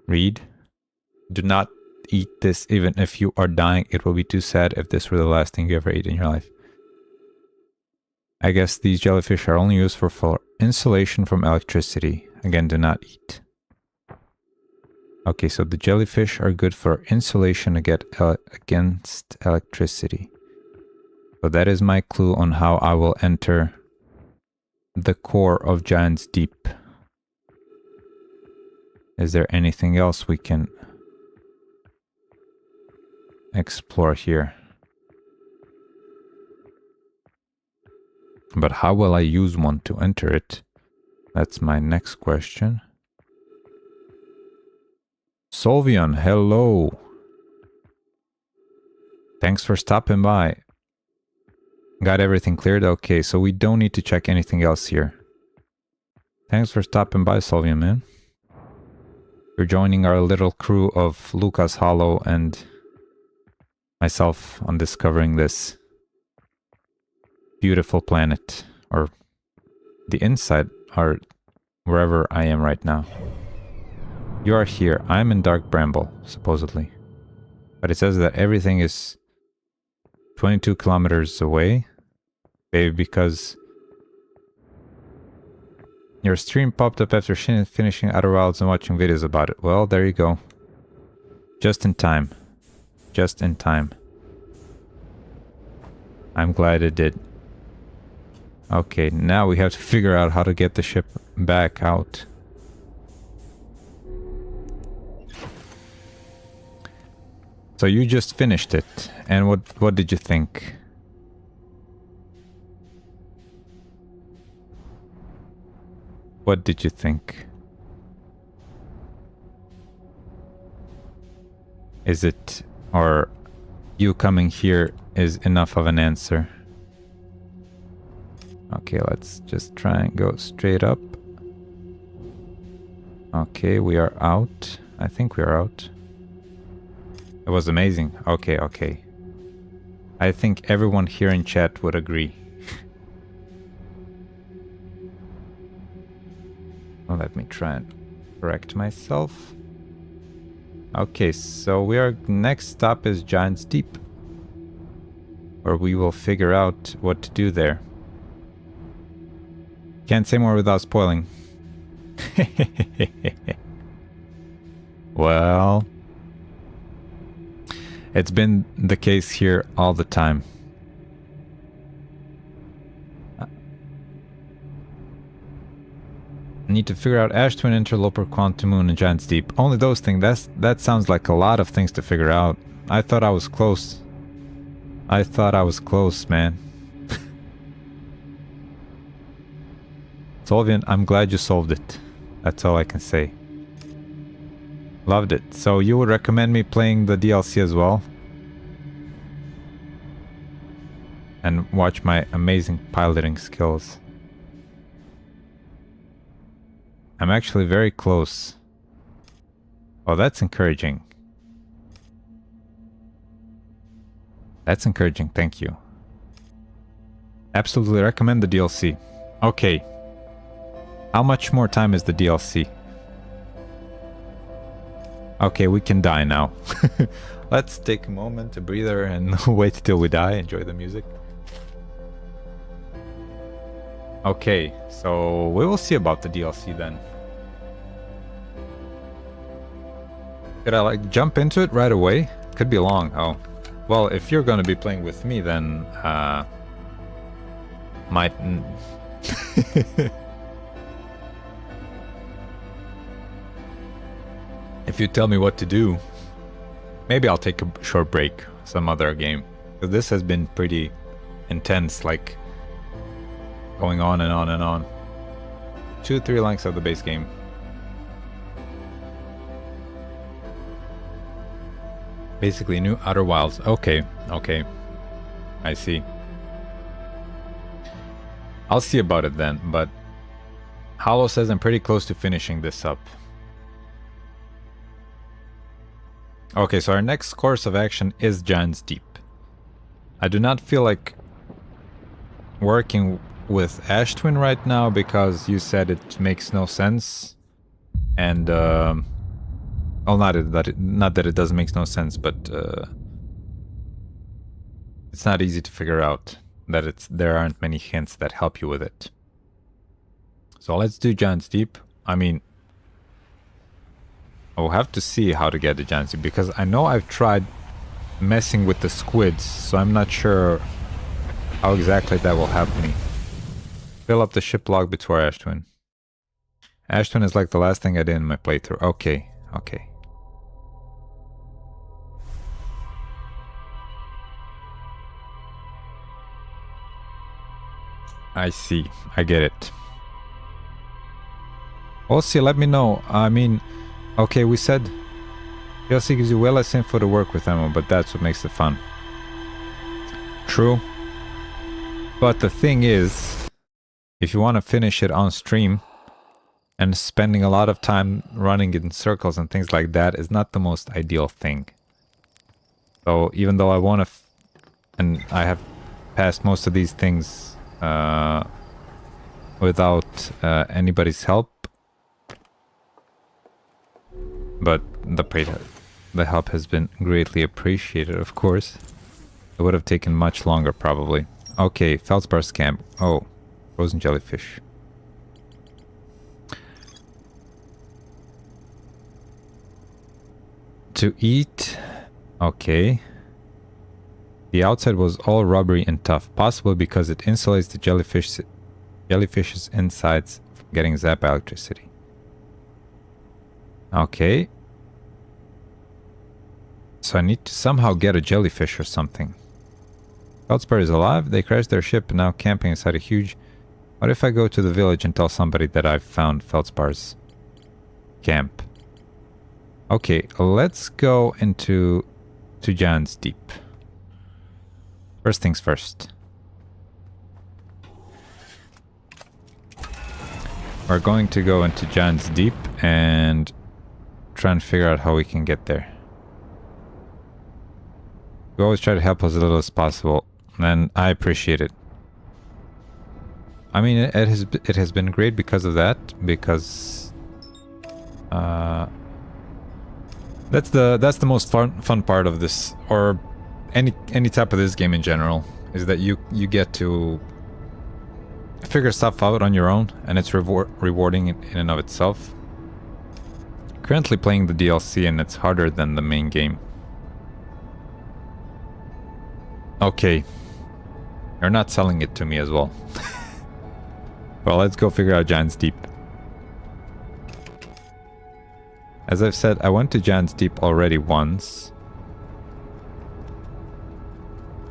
B: Read. Do not eat this even if you are dying. It will be too sad if this were the last thing you ever ate in your life. I guess these jellyfish are only used for insulation from electricity. Again, do not eat. Okay, so the jellyfish are good for insulation against electricity. So that is my clue on how I will enter the core of Giant's Deep. Is there anything else we can explore here? But how will I use one to enter it? That's my next question. Solvion, hello. Thanks for stopping by. Got everything cleared? Okay, so we don't need to check anything else here. Thanks for stopping by, Solvion, man. You're joining our little crew of Lucas Hollow and myself on discovering this beautiful planet, or the inside, or wherever I am right now. You are here. I'm in Dark Bramble, supposedly. But it says that everything is 22 kilometers away. Maybe because your stream popped up after finishing Outer Wilds and watching videos about it. Well, there you go. Just in time. Just in time. I'm glad it did. Okay, now we have to figure out how to get the ship back out. So you just finished it, and what did you think? What did you think? Is it, or you coming here is enough of an answer? Okay, let's just try and go straight up. Okay, we are out. I think we are out. It was amazing. Okay, okay. I think everyone here in chat would agree. Well, let me try and correct myself. Okay, so next stop is Giant's Deep, where we will figure out what to do there. Can't say more without spoiling. Well, it's been the case here all the time. Need to figure out Ash Twin, Interloper, Quantum Moon, and Giant's Deep. Only those things. That sounds like a lot of things to figure out. I thought I was close. I thought I was close, man. Solvian, I'm glad you solved it. That's all I can say. Loved it. So you would recommend me playing the DLC as well? And watch my amazing piloting skills. I'm actually very close. Oh, that's encouraging. That's encouraging, thank you. Absolutely recommend the DLC. Okay. How much more time is the DLC? Okay, we can die now. Let's take a moment, a breather, and wait till we die. Enjoy the music. Okay, so we will see about the DLC then. Could I like jump into it right away? Could be long. Oh, well, if you're gonna be playing with me, then might. If you tell me what to do, maybe I'll take a short break, some other game. Because this has been pretty intense, like going on and on and on. 2-3 lengths of the base game. Basically new Outer Wilds. Okay, okay. I see.
A: I'll see about it then, but Hollow says I'm pretty close to finishing this up. Okay, so our next course of action is Giant's Deep. I do not feel like working with Ash Twin right now because you said it makes no sense. And, well, not that it does make no sense, but it's not easy to figure out that there aren't many hints that help you with it. So let's do Giant's Deep. I mean, I'll have to see how to get the Giant's Deep because I know I've tried messing with the squids, so I'm not sure how exactly that will help me. Fill up the ship log before Ash Twin. Ash Twin is like the last thing I did in my playthrough. Okay, okay. I see. I get it. Also, let me know. I mean, okay, we said DLC gives you way less info to work with ammo, but that's what makes it fun. True. But the thing is, if you want to finish it on stream, and spending a lot of time running in circles and things like that is not the most ideal thing. So even though I want to, and I have passed most of these things without anybody's help, but the help has been greatly appreciated, of course. It would have taken much longer, probably. Okay, Feldspar camp. Oh, frozen jellyfish. To eat. Okay. The outside was all rubbery and tough, possibly because it insulates the jellyfish's insides from getting zapped by electricity. Okay. So I need to somehow get a jellyfish or something. Feldspar is alive. They crashed their ship and now camping inside a huge... What if I go to the village and tell somebody that I've found Feldspar's camp? Okay, let's go into Giant's Deep. First things first. We're going to go into Giant's Deep and try and figure out how we can get there. We always try to help as little as possible, and I appreciate it. I mean, it has been great because of that, because that's the most fun part of this, or any type of this game in general, is that you get to figure stuff out on your own, and it's rewarding in and of itself. Currently playing the DLC, and it's harder than the main game. Okay, you're not selling it to me as well. Well, let's go figure out Giant's Deep. As I've said, I went to Giant's Deep already once.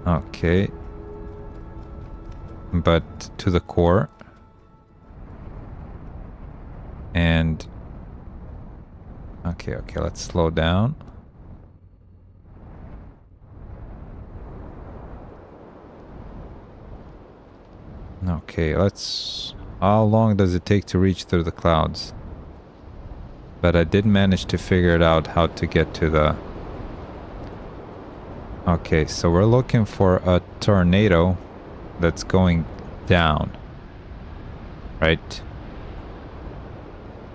A: Okay. But to the core. And... Okay, let's slow down. Okay, let's... How long does it take to reach through the clouds? But I did manage to figure it out how to get to the... Okay, so we're looking for a tornado that's going down. Right?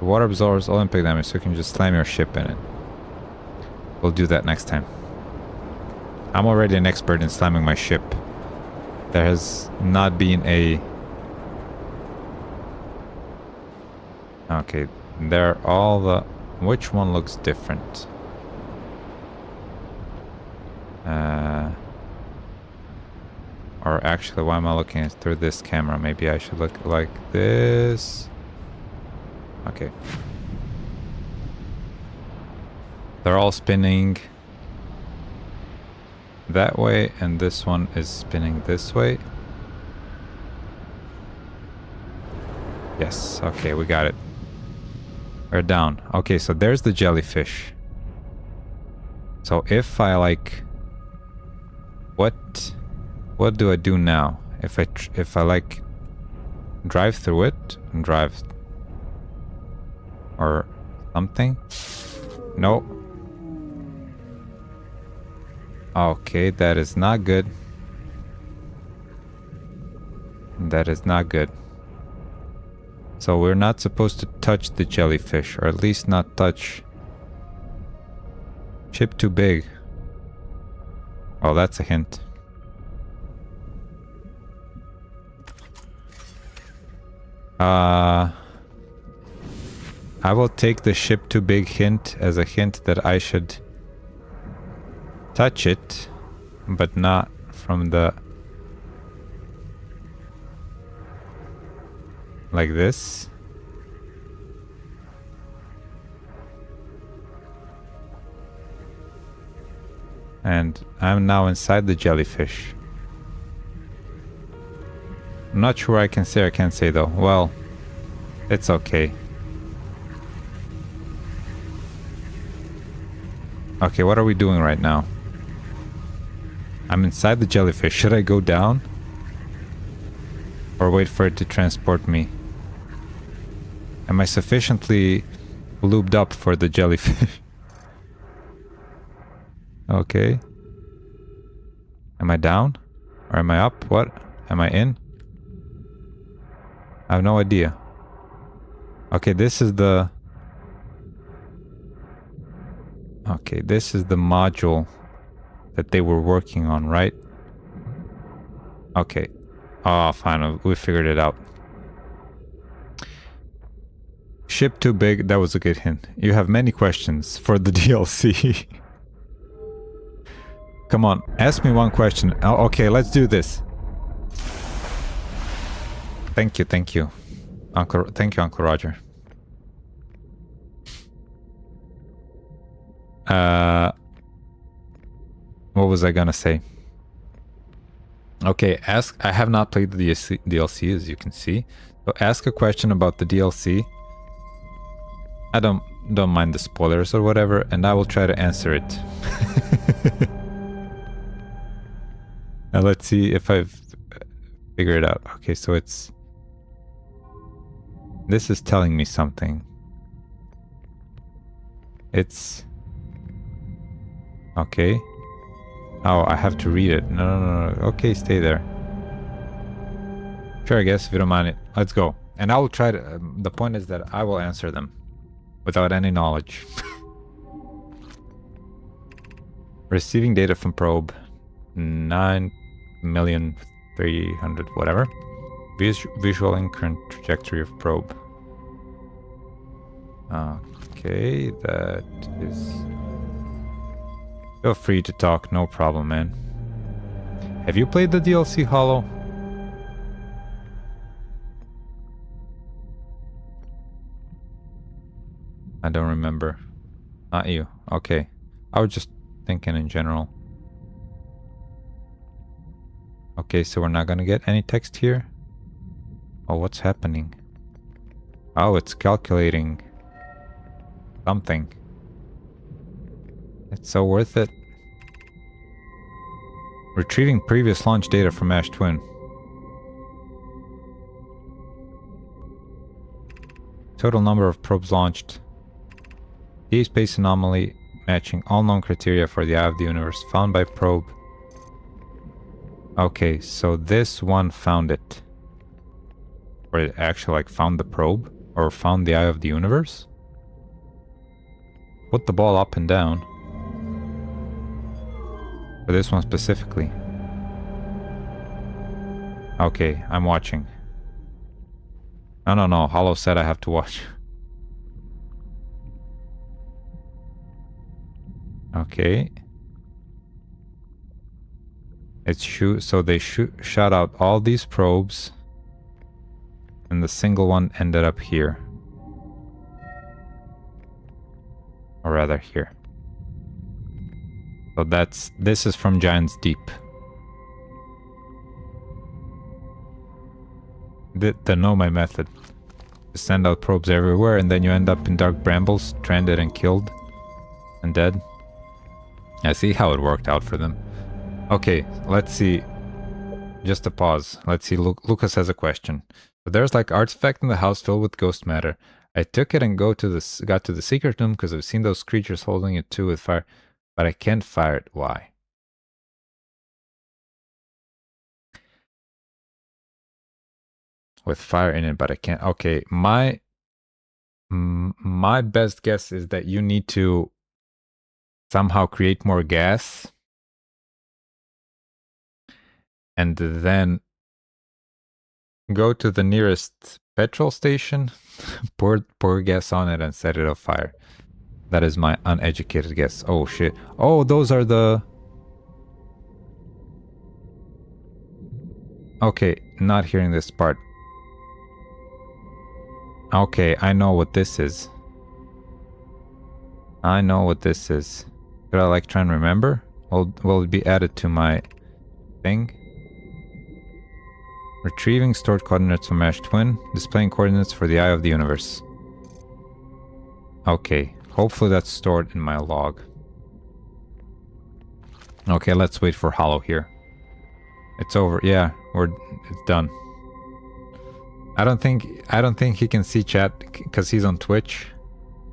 A: The water absorbs Olympic damage, so you can just slam your ship in it. We'll do that next time. I'm already an expert in slamming my ship. There has not been a... Okay, there are all the... Which one looks different? Or actually, why am I looking through this camera? Maybe I should look like this. Okay. They're all spinning that way, and this one is spinning this way. Yes, okay, we got it. We're down. Okay, so there's the jellyfish. So if I like... What do I do now? If I like drive through it and drive... or something? No. Okay, that is not good. That is not good. So we're not supposed to touch the jellyfish, or at least not touch... Ship too big. Oh, that's a hint. I will take the ship too big hint as a hint that I should touch it, but not from the... like this. And I'm now inside the jellyfish. I'm not sure I can say. I can't say though. Well, it's okay. Okay, what are we doing right now? I'm inside the jellyfish. Should I go down? Or wait for it to transport me? Am I sufficiently lubed up for the jellyfish? Okay. Am I down? Or am I up? What? Am I in? I have no idea. Okay, this is the... okay, this is the module that they were working on, right? Okay. Oh, fine. We figured it out. Ship too big. That was a good hint. You have many questions for the DLC. Come on, ask me one question. Oh, okay, let's do this. Thank you, thank you. Thank you, Uncle Roger. What was I gonna say? Okay, I have not played the DLC, as you can see. So ask a question about the DLC. I don't mind the spoilers or whatever, and I will try to answer it. Now let's see if I've figured it out. Okay, so it's... this is telling me something. It's... okay. Oh, I have to read it. No. Okay, stay there. Sure, I guess, if you don't mind it. Let's go. And I will try to... the point is that I will answer them. Without any knowledge. Receiving data from probe. 9,300,000 whatever. Visual and current trajectory of probe. Okay, that is... feel free to talk, no problem, man. Have you played the DLC Hollow? I don't remember. Not you. Okay. I was just thinking in general. Okay, so we're not gonna get any text here? Oh, what's happening? Oh, it's calculating something. It's so worth it. Retrieving previous launch data from Ash Twin. Total number of probes launched. D-space anomaly matching all known criteria for the Eye of the Universe found by probe. Okay, so this one found it. Or it actually like found the probe? Or found the Eye of the Universe? Put the ball up and down. For this one specifically. Okay, I'm watching. No. Hollow said I have to watch. Okay. It's so they shot out all these probes, and the single one ended up here. Or rather here. So this is from Giant's Deep. They know my method. You send out probes everywhere and then you end up in dark brambles, stranded and killed. And dead. I see how it worked out for them. Okay, let's see. Just a pause. Let's see. Lucas has a question. But there's like artifact in the house filled with ghost matter. I took it and got to the secret room because I've seen those creatures holding it too with fire, but I can't fire it. Why? With fire in it, but I can't. Okay, my best guess is that you need to somehow create more gas and then go to the nearest petrol station, pour gas on it and set it on fire. That is my uneducated guess. Oh shit. Oh, those are the... Okay, not hearing this part. Okay, I know what this is. I know what this is. Could I like try and remember? Will it be added to my thing? Retrieving stored coordinates from Ash Twin. Displaying coordinates for the Eye of the Universe. Okay, hopefully that's stored in my log. Okay, let's wait for Hollow here. It's over. Yeah, it's done. I don't think he can see chat because he's on Twitch,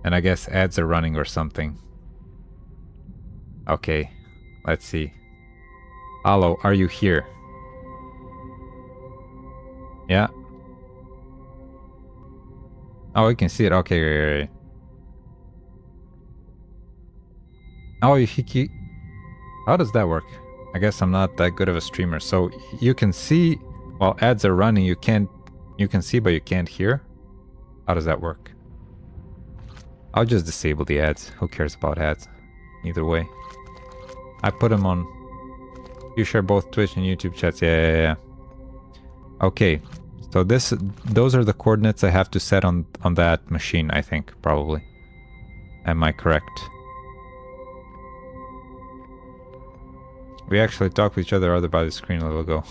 A: and I guess ads are running or something. Okay, let's see. Hollow, are you here? Yeah. Oh, you can see it. Okay, right. Oh, how does that work? I guess I'm not that good of a streamer. So you can see while ads are running, you can see but you can't hear. How does that work? I'll just disable the ads. Who cares about ads? Either way. I put them on. You share both Twitch and YouTube chats. Yeah. Okay. So those are the coordinates I have to set on that machine, I think, probably. Am I correct? We actually talked to each other other by the screen a little ago.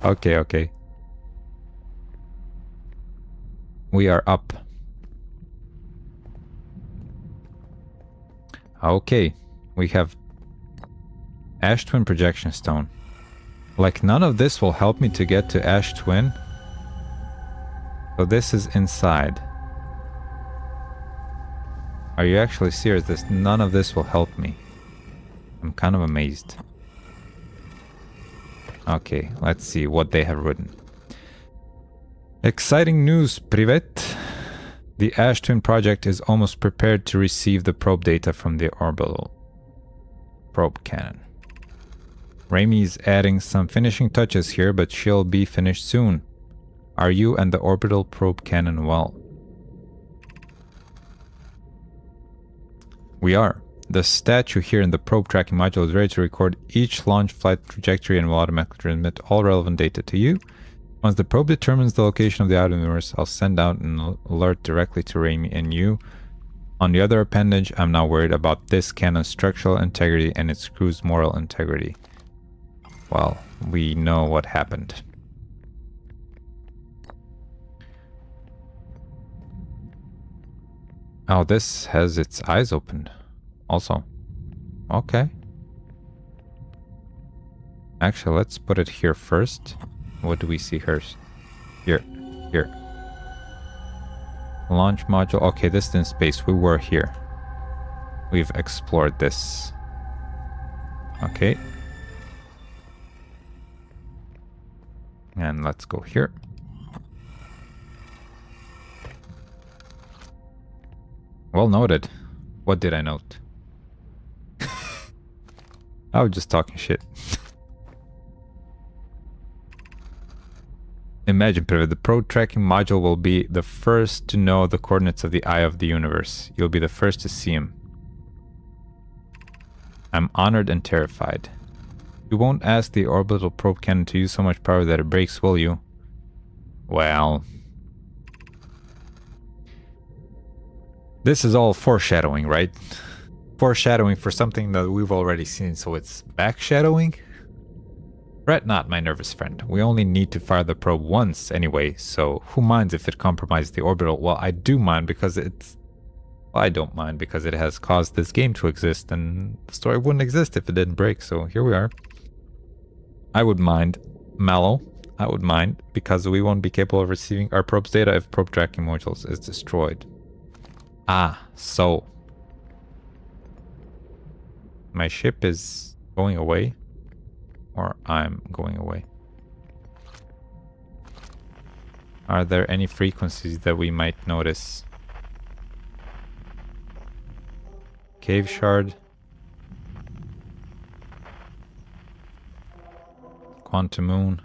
A: Okay. We are up. Okay. We have Ash Twin Projection Stone. Like, none of this will help me to get to Ash Twin. So this is inside. Are you actually serious? None of this will help me. I'm kind of amazed. Okay, let's see what they have written. Exciting news, Privet. The Ash Twin project is almost prepared to receive the probe data from the orbital probe cannon. Raimi's adding some finishing touches here, but she'll be finished soon. Are you and the orbital probe cannon well? We are. The statue here in the probe tracking module is ready to record each launch flight trajectory and will automatically transmit all relevant data to you. Once the probe determines the location of the outer universe, I'll send out an alert directly to Raimi and you. On the other appendage, I'm now worried about this cannon's structural integrity and its crew's moral integrity. Well, we know what happened. Oh, this has its eyes opened. Also. Okay. Actually, let's put it here first. What do we see here? Here. Launch module. Okay, this is in space. We were here. We've explored this. Okay. And let's go here. Well noted. What did I note? I was just talking shit. Imagine, Privet, the probe tracking module will be the first to know the coordinates of the Eye of the Universe. You'll be the first to see him. I'm honored and terrified. You won't ask the orbital probe cannon to use so much power that it breaks, will you? Well... This is all foreshadowing, right? Foreshadowing for something that we've already seen, so it's backshadowing? Fret not, my nervous friend. We only need to fire the probe once anyway, so who minds if it compromises the orbital? Well, I do mind because it's... Well, I don't mind because it has caused this game to exist, and the story wouldn't exist if it didn't break, so here we are. I would mind. Mallow, I would mind, because we won't be capable of receiving our probe's data if probe tracking modules is destroyed. Ah, so my ship is going away, or I'm going away. Are there any frequencies that we might notice? Cave shard. Quantum moon.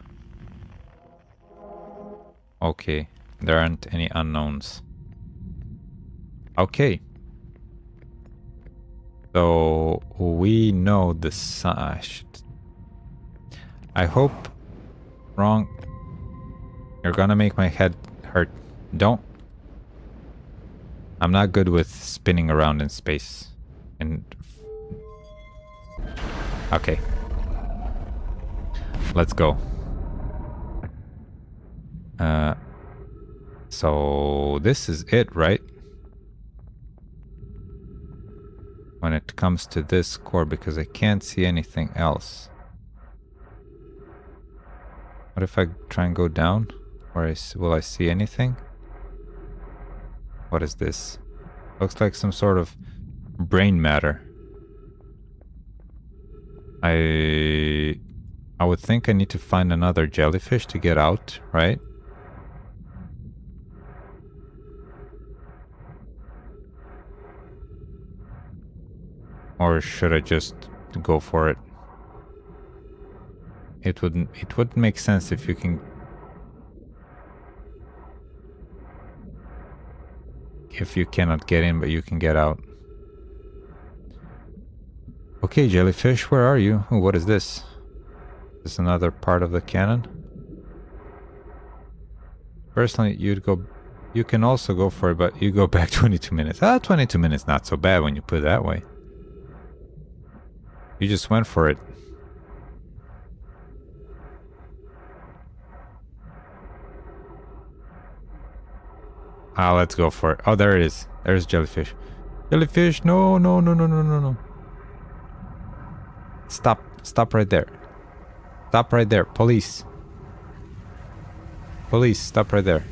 A: Okay, there aren't any unknowns. Okay. So we know the sun. I hope. Wrong. You're gonna make my head hurt. Don't. I'm not good with spinning around in space. And okay. Let's go. So this is it, right? When it comes to this core, because I can't see anything else. What if I try and go down? Or will I see anything? What is this? Looks like some sort of brain matter. I would think I need to find another jellyfish to get out, right? Or should I just go for it? It wouldn't make sense if you can. If you cannot get in, but you can get out. Okay, jellyfish, where are you? Oh, what is this? Is this another part of the cannon? Personally, you can also go for it, but you go back 22 minutes. 22 minutes, not so bad when you put it that way. You just went for it. Let's go for it. Oh, there it is. There's jellyfish. Jellyfish, no, no, no, no, no, no, no. Stop. Stop right there. Stop right there. Police. Police, stop right there.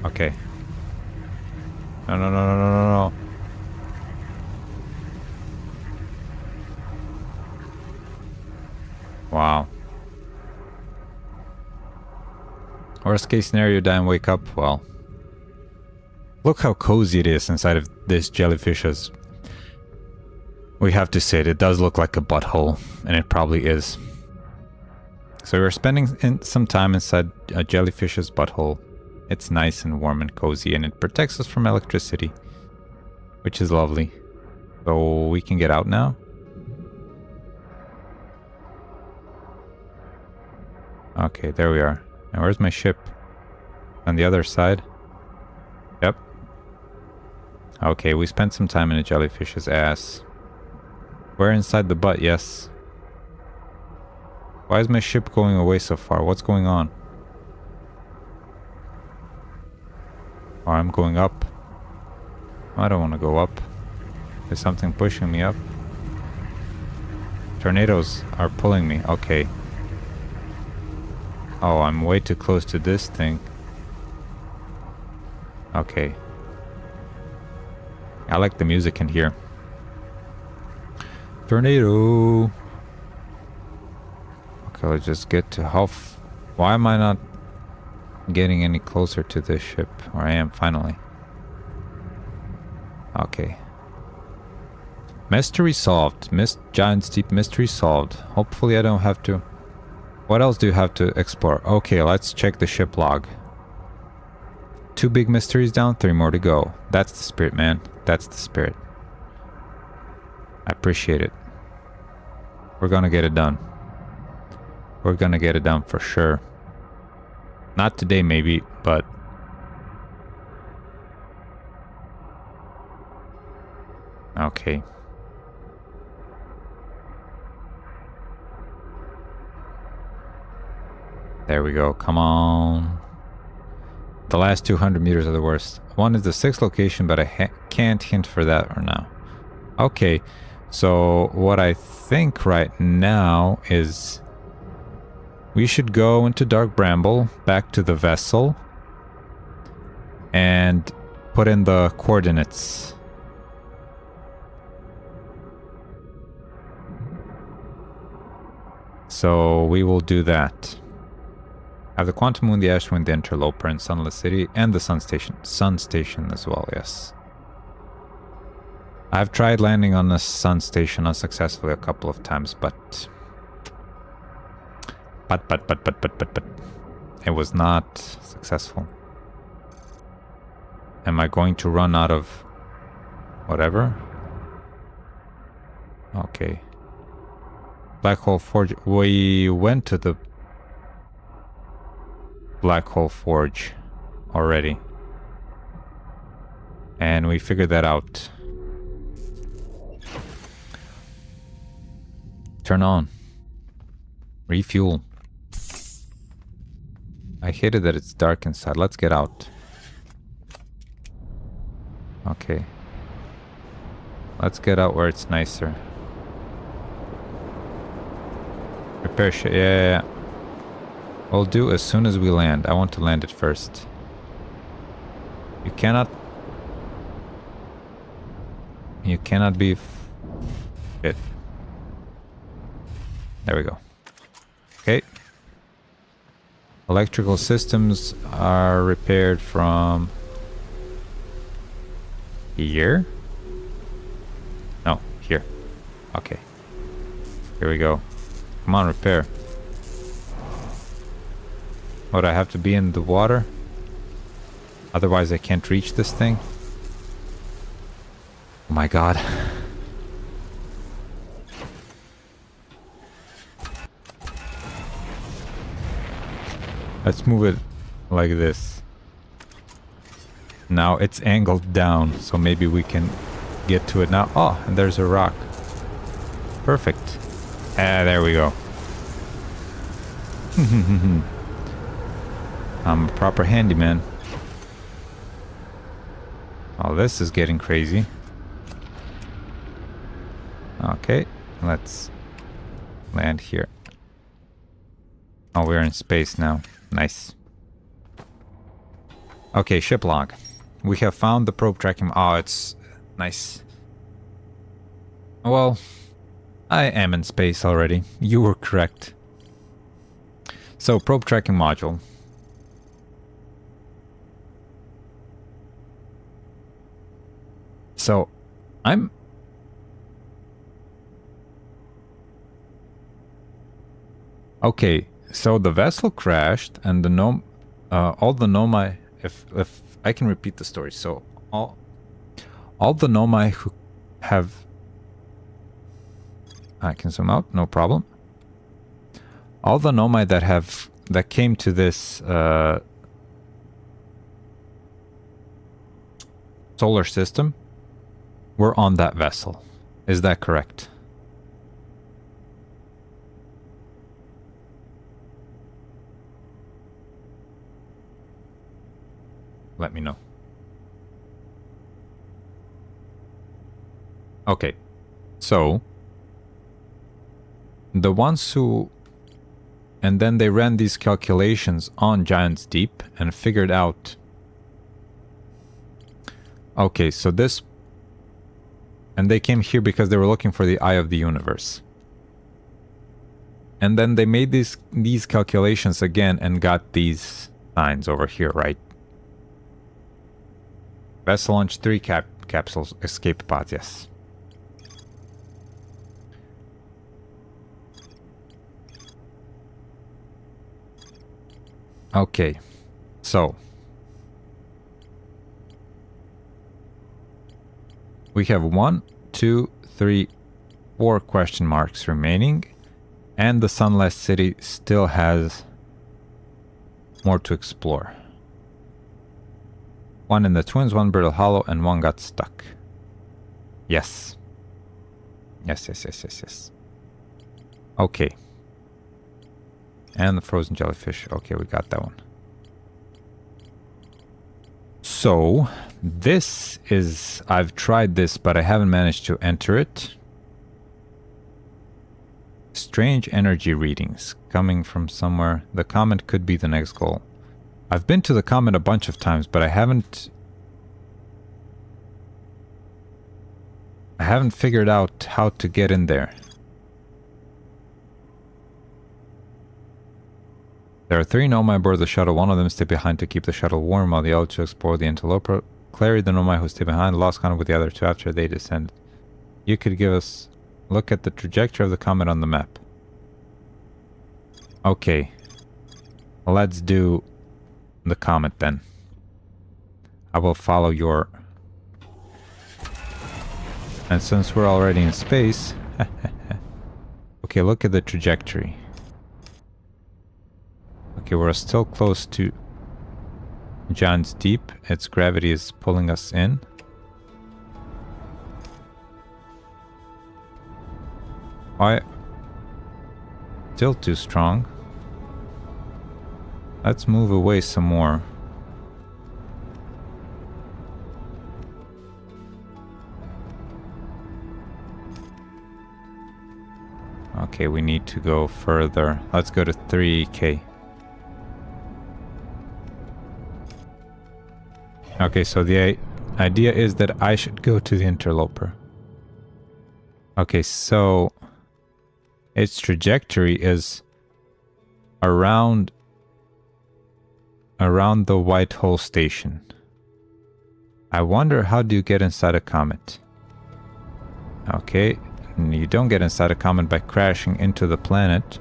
A: Okay. No, no, no, no, no, no, no. Wow. Worst case scenario, die and wake up. Well, look how cozy it is inside of this jellyfish's. We have to say it does look like a butthole, and it probably is. So we're spending some time inside a jellyfish's butthole. It's nice and warm and cozy, and it protects us from electricity, which is lovely. So we can get out now. Okay, there we are. And where's my ship? On the other side? Yep. Okay, we spent some time in a jellyfish's ass. We're inside the butt, yes. Why is my ship going away so far? What's going on? Oh, I'm going up. I don't want to go up. There's something pushing me up. Tornadoes are pulling me. Okay. Oh, I'm way too close to this thing. Okay. I like the music in here. Tornado. Okay, let's just get to how... Why am I not getting any closer to this ship? Or I am, finally. Okay. Mystery solved. Giant steep mystery solved. Hopefully I don't have to... What else do you have to explore? Okay, let's check the ship log. 2 big mysteries down, 3 more to go. That's the spirit, man. That's the spirit. I appreciate it. We're gonna get it done. We're gonna get it done for sure. Not today, maybe, but... Okay. There we go. Come on. The last 200 meters are the worst. One is the 6th location, but I can't hint for that for now. Okay. So what I think right now is We should go into Dark Bramble, back to the vessel, and put in the coordinates. So we will do that. Have the Quantum Moon, the Ashwind, the Interloper, and Sunless City, and the Sun Station. Sun Station as well, yes. I've tried landing on the Sun Station unsuccessfully a couple of times, but it was not successful. Am I going to run out of whatever? Okay. Black Hole Forge. We went to the Black Hole Forge already. And we figured that out. Turn on. Refuel. I hated that it's dark inside. Let's get out. Okay. Let's get out where it's nicer. Repair ship. Yeah. We'll do as soon as we land. I want to land it first. You cannot be shit. There we go. Okay. Electrical systems are repaired from here? No, here. Okay. Here we go. Come on, repair. Would I have to be in the water? Otherwise I can't reach this thing? Oh my god. Let's move it like this. Now it's angled down, so maybe we can get to it now. Oh, and there's a rock. Perfect. Ah, there we go. I'm a proper handyman. Oh, this is getting crazy. Okay, let's land here. Oh, we're in space now. Nice. Okay, ship log. We have found the probe tracking. Oh, it's nice. Well, I am in space already. You were correct. So, probe tracking module. So, I'm... Okay, so the vessel crashed and the gnome... all the Nomai... If I can repeat the story. So, all the Nomai who have... I can zoom out, no problem. All the Nomai that came to this solar system were on that vessel. Is that correct? Let me know. Okay, so the ones who... And then they ran these calculations on Giant's Deep and figured out... Okay, so this... And they came here because they were looking for the Eye of the Universe. And then they made these calculations again and got these signs over here, right? Vessel launch 3 capsules, escape pods, yes. Okay, so we have 1, 2, 3, 4 question marks remaining, and the Sunless City still has more to explore. 1 in the Twins, 1 Brittle Hollow, and 1 got stuck. Yes. Yes. Okay. And the frozen jellyfish. Okay, we got that one. So, this is... I've tried this, but I haven't managed to enter it. strange energy readings coming from somewhere. The comet could be the next goal. I've been to the comet a bunch of times, but I haven't figured out how to get in there. There are 3 Nomai aboard the shuttle. One of them stayed behind to keep the shuttle warm while the other 2 explored the interloper. Clary, the Nomai who stayed behind, lost contact with the other 2 after they descended. You could give us a look at the trajectory of the comet on the map. Okay. Let's do the comet then. I will follow your... And since we're already in space... Okay, look at the trajectory. Okay, we're still close to John's Deep. Its gravity is pulling us in. Why? Still too strong. Let's move away some more. Okay, we need to go further. Let's go to 3K. Okay, so the idea is that I should go to the interloper. Okay, so its trajectory is around the white hole station. I wonder, how do you get inside a comet? Okay, you don't get inside a comet by crashing into the planet.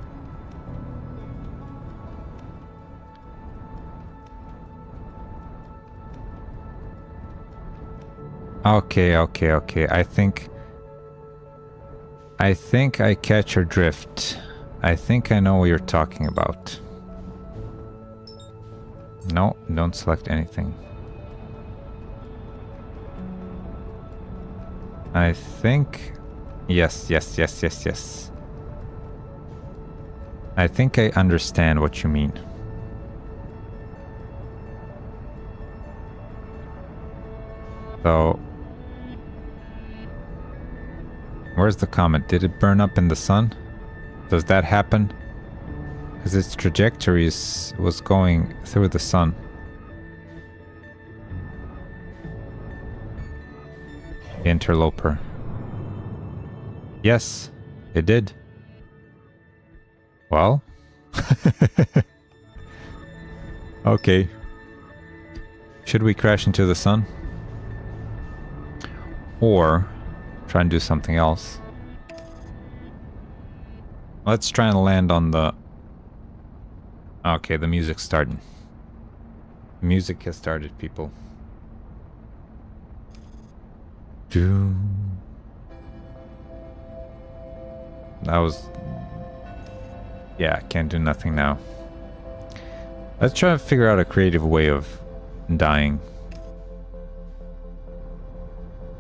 A: Okay. I think I catch your drift. I think I know what you're talking about. No, don't select anything. I think... Yes. I think I understand what you mean. So... Where's the comet? Did it burn up in the sun? Does that happen? Because its trajectory was going through the sun. The interloper. Yes, it did. Well. Okay. Should we crash into the sun? Or try and do something else? Let's try and land on the... Okay, the music's starting. Music has started, people. That was... Yeah, can't do nothing now. Let's try to figure out a creative way of dying.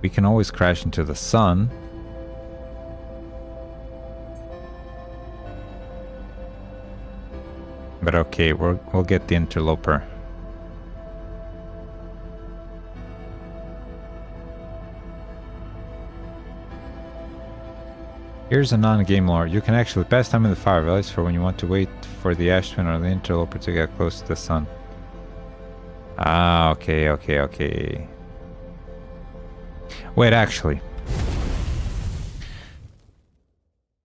A: We can always crash into the sun. But okay, we'll get the interloper. Here's a non-game lore. You can actually pass time in the fire valleys for when you want to wait for the ash twin or the interloper to get close to the sun. Ah, okay. Wait, actually.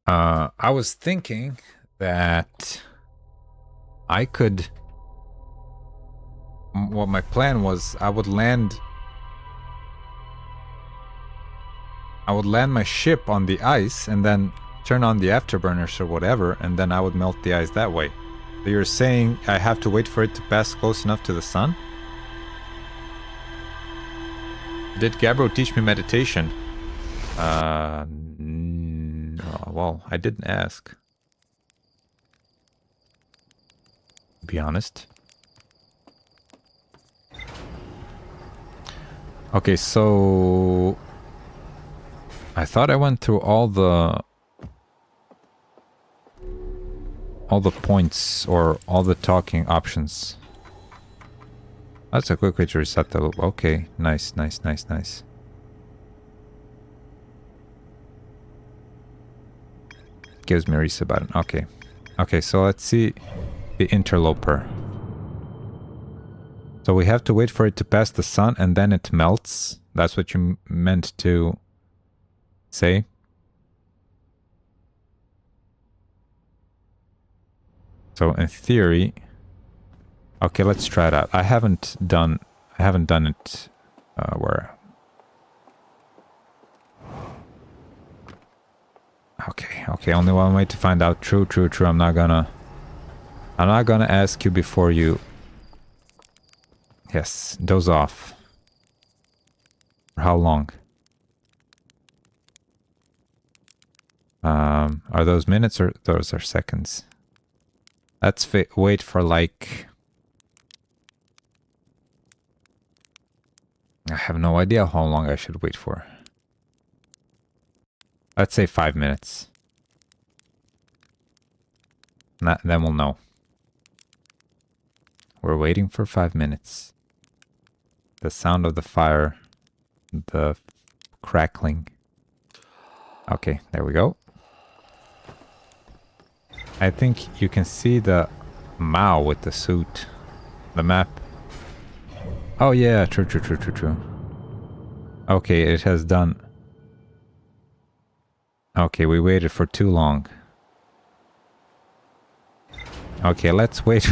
A: I was thinking that I could... Well, my plan was I would land my ship on the ice and then turn on the afterburners or whatever, and then I would melt the ice that way. So you're saying I have to wait for it to pass close enough to the sun? Did Gabbro teach me meditation? Well, I didn't ask. To be honest. Okay, so... I thought I went through all the points or all the talking options. That's a quick way to reset the loop. Okay, nice. gives me a reset button. Okay. Okay, so let's see the interloper. So we have to wait for it to pass the sun and then it melts. That's what you meant to say? So in theory... Okay, let's try it out. I haven't done it where... Okay, only one way to find out. True. I'm not gonna ask you before you... Yes, doze off. For how long? Are those minutes or those are seconds? Let's wait for like... I have no idea how long I should wait for. Let's say 5 minutes. Then we'll know. We're waiting for 5 minutes. The sound of the fire. The crackling. Okay, there we go. I think you can see the Mao with the suit. The map. Oh yeah, true. Okay, it has done... Okay, we waited for too long. Okay, let's wait.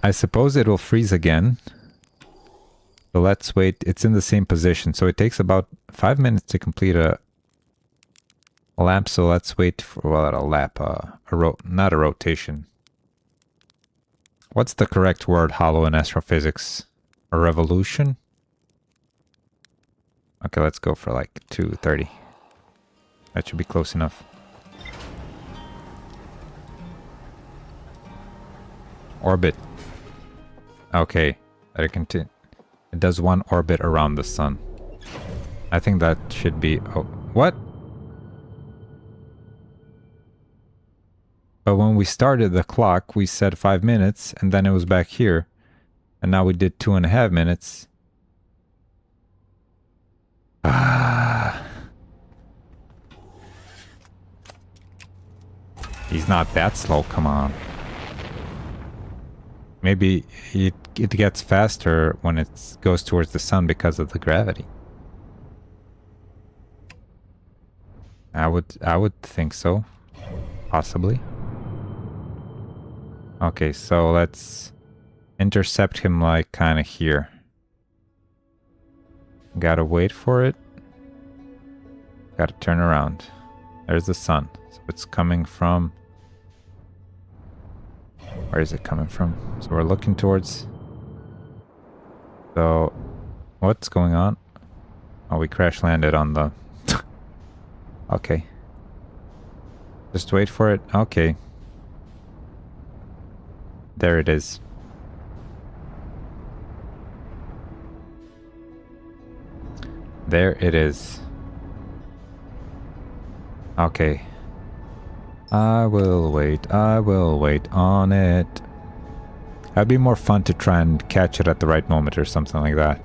A: I suppose it will freeze again. So let's wait. It's in the same position. So it takes about 5 minutes to complete a lap. So let's wait for, well, a lap. Not a rotation. What's the correct word, Hollow, in astrophysics? A revolution? Okay, let's go for like 2:30. That should be close enough. Orbit. Okay, it does one orbit around the sun. I think that should be... Oh, what? But when we started the clock, we said 5 minutes, and then it was back here. And now we did 2.5 minutes. He's not that slow, come on. Maybe it gets faster when it goes towards the sun because of the gravity. I would think so. Possibly. Okay, so let's intercept him like kind of here. Gotta wait for it. Gotta turn around. There's the sun. So it's coming from... Where is it coming from? So we're looking towards... So... What's going on? Oh, we crash landed on the... Okay. Just wait for it. Okay. There it is. There it is. Okay. I will wait on it. It'd be more fun to try and catch it at the right moment or something like that.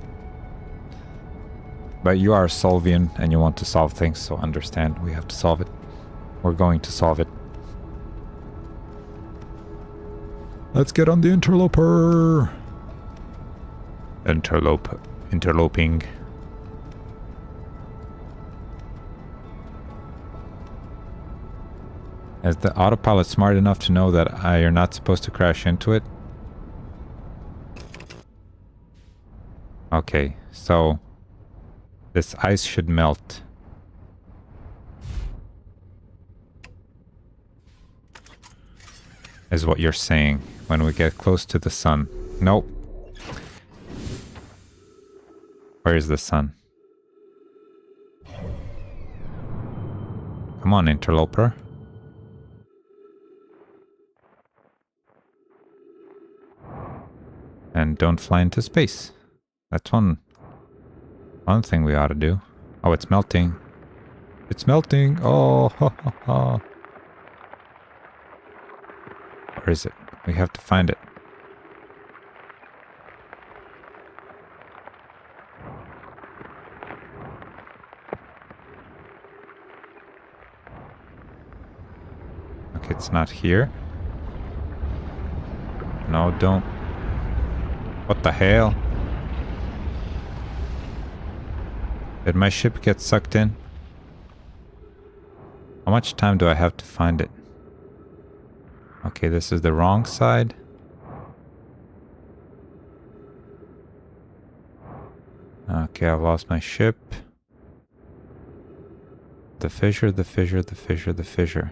A: But you are a Solvian and you want to solve things, so understand we have to solve it. We're going to solve it. Let's get on the interloper. Interloping. Is the autopilot smart enough to know that you're not supposed to crash into it? Okay, so this ice should melt. Is what you're saying when we get close to the sun. Nope. Where is the sun? Come on, interloper. And don't fly into space. That's one thing we ought to do. Oh, it's melting. It's melting. Oh, ha, ha, ha. Where is it? We have to find it. Okay, it's not here. No, don't. What the hell? Did my ship get sucked in? How much time do I have to find it? Okay, this is the wrong side. Okay, I've lost my ship. The fissure, the fissure, the fissure, the fissure.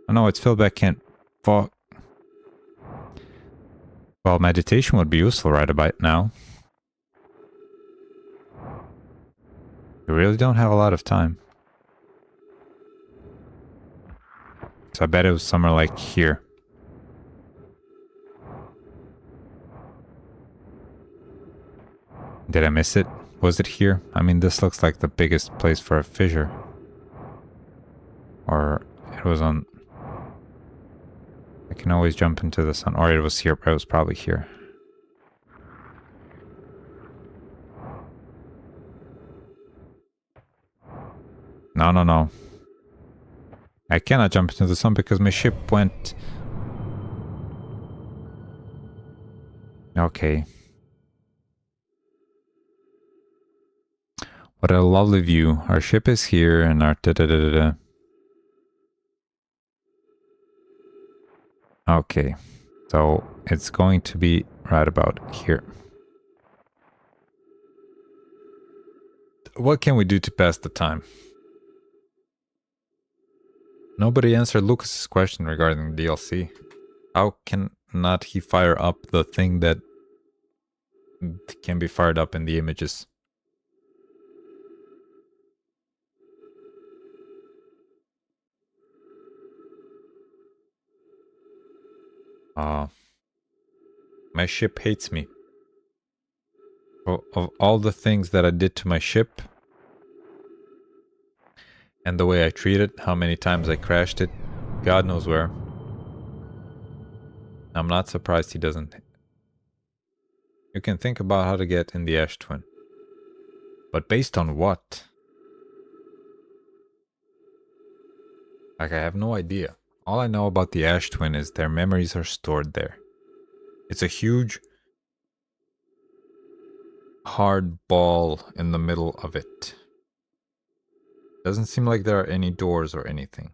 A: Oh no, it's filled back in. Fuck. Well, meditation would be useful right about now. We really don't have a lot of time. So I bet it was somewhere like here. Did I miss it? Was it here? I mean, this looks like the biggest place for a fissure. Or it was on... I can always jump into the sun. Or it was here, but it was probably here. No, no, no. I cannot jump into the sun because my ship went... Okay. What a lovely view. Our ship is here and our da-da-da-da-da. Okay. So it's going to be right about here. What can we do to pass the time? Nobody answered Lucas's question regarding the DLC. How can not he fire up the thing that can be fired up in the images? My ship hates me. Of all the things that I did to my ship, and the way I treat it, how many times I crashed it, God knows where. I'm not surprised he doesn't. You can think about how to get in the Ash Twin. But based on what? Like, I have no idea. All I know about the Ash Twin is their memories are stored there. It's a huge, hard ball in the middle of it. Doesn't seem like there are any doors or anything.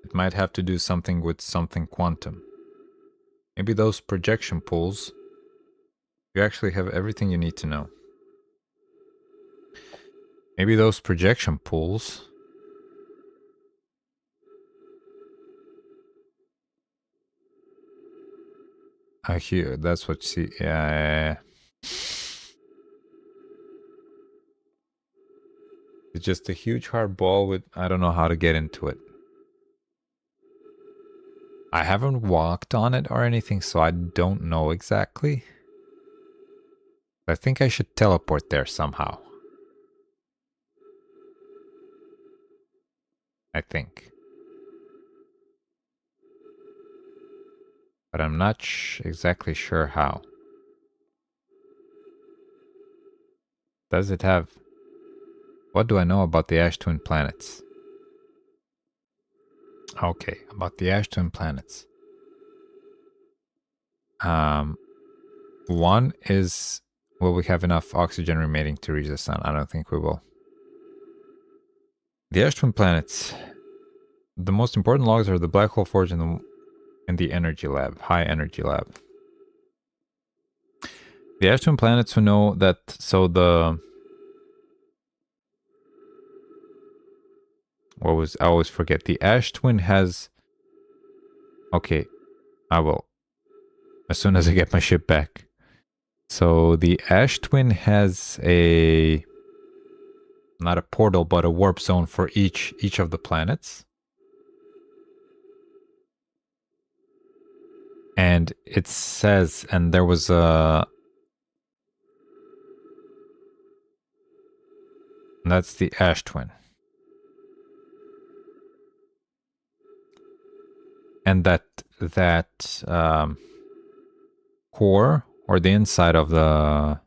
A: It might have to do something with something quantum. Maybe those projection pools. You actually have everything you need to know. Maybe those projection pools. I hear that's what she. Yeah. It's just a huge hard ball with. I don't know how to get into it. I haven't walked on it or anything, so I don't know exactly. I think I should teleport there somehow. I think. But I'm not exactly sure how. Does it have... What do I know about the Ash Twin planets? Okay, about the Ash Twin planets. One is... Will we have enough oxygen remaining to reach the sun? I don't think we will. The Ash Twin planets. The most important logs are the Black Hole Forge and the Energy Lab. High Energy Lab. The Ash Twin planets who know that... So the... What was... I always forget. The Ash Twin has... Okay. I will. As soon as I get my ship back. So the Ash Twin has a... Not a portal, but a warp zone for each of the planets. And it says, and there was a... That's the Ash Twin. And that core, or the inside of the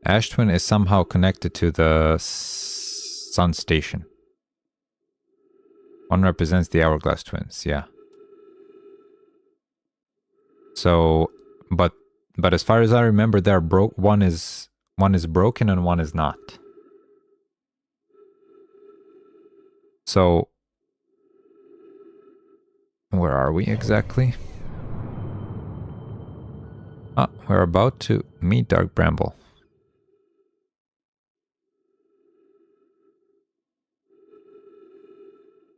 A: Ash Twin, is somehow connected to the sun station. One represents the hourglass twins, yeah. So, but as far as I remember, they're broke. One is broken and one is not. So, where are we exactly? Ah, we're about to meet Dark Bramble.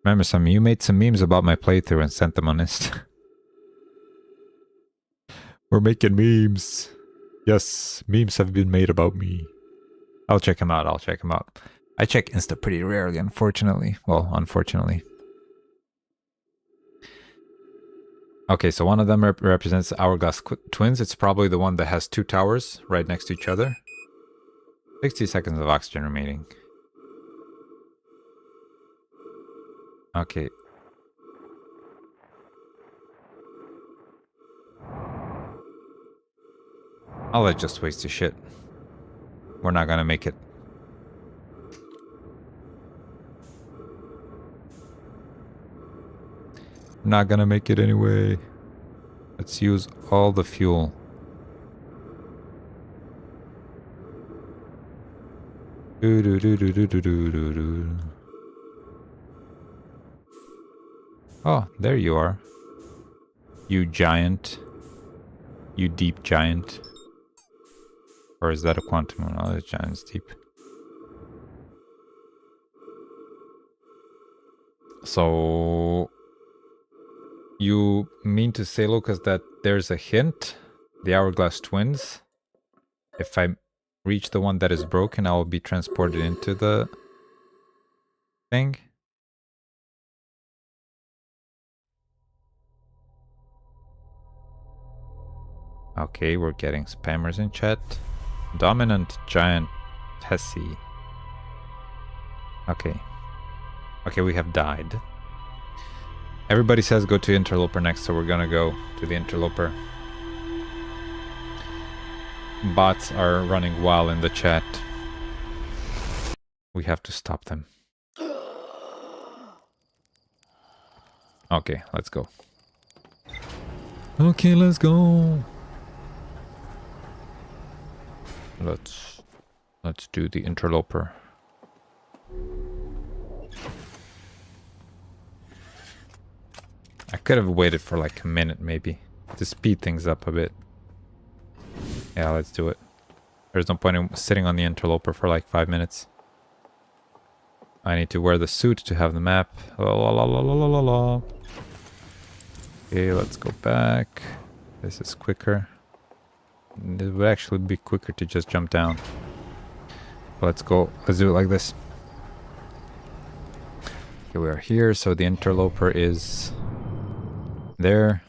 A: Remember, you made some memes about my playthrough and sent them on Insta. We're making memes. Yes, memes have been made about me. I'll check him out. I check Insta pretty rarely, unfortunately. Well, unfortunately. Okay, so one of them represents hourglass twins. It's probably the one that has two towers right next to each other. 60 seconds of oxygen remaining. Okay. I'll just waste the shit. We're not gonna make it. Not gonna make it anyway. Let's use all the fuel. Oh, there you are. You giant. You deep giant. Or is that a quantum one? Oh, the giant's deep. So... you mean to say, Lucas, that there's a hint? The hourglass twins? If I reach the one that is broken, I will be transported into the thing? Okay, we're getting spammers in chat. Dominant giant Tessie. Okay. Okay, we have died. Everybody says go to interloper next, so we're gonna go to the interloper. Bots are running wild in the chat. We have to stop them. Okay, let's go. Okay, let's go. Let's do the interloper. I could have waited for like a minute maybe to speed things up a bit. Yeah, let's do it. There's no point in sitting on the interloper for like 5 minutes. I need to wear the suit to have the map. La, la, la, la, la, la, la. Okay, let's go back. This is quicker. It would actually be quicker to just jump down. Let's go. Let's do it like this. Okay, we are here. So the interloper is there.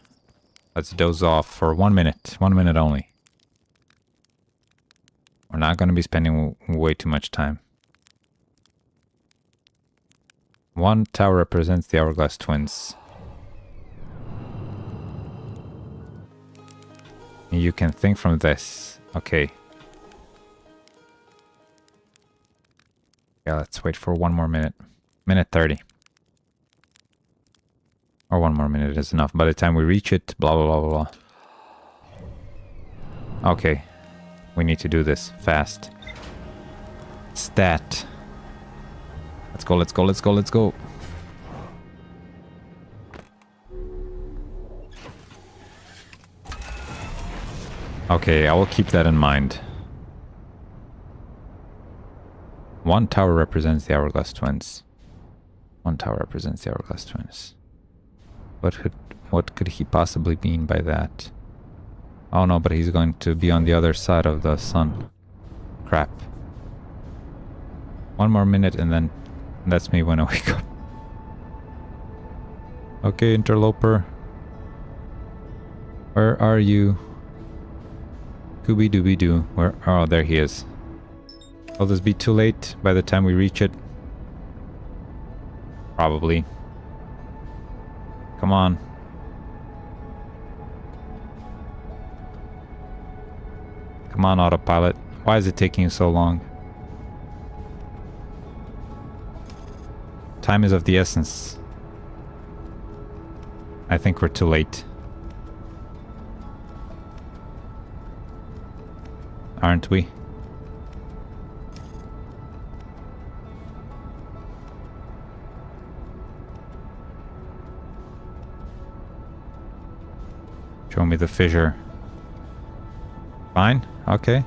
A: Let's doze off for 1 minute. 1 minute only. We're not going to be spending way too much time. One tower represents the hourglass twins. You can think from this. Okay. Yeah, let's wait for 1 more minute. Minute 30. Or 1 more minute is enough. By the time we reach it, blah, blah, blah, blah, blah. Okay. We need to do this fast. Stat. Let's go, let's go, let's go, let's go. Okay, I will keep that in mind. One tower represents the hourglass twins. One tower represents the hourglass twins. What could he possibly mean by that? Oh no, but he's going to be on the other side of the sun. Crap. 1 more minute and then that's me when I wake up. Okay, interloper. Where are you? Scooby Dooby Doo. Where? Oh, there he is. Will this be too late by the time we reach it? Probably. Come on. Come on, autopilot. Why is it taking you so long? Time is of the essence. I think we're too late. Aren't we? Show me the fissure. Fine? Okay.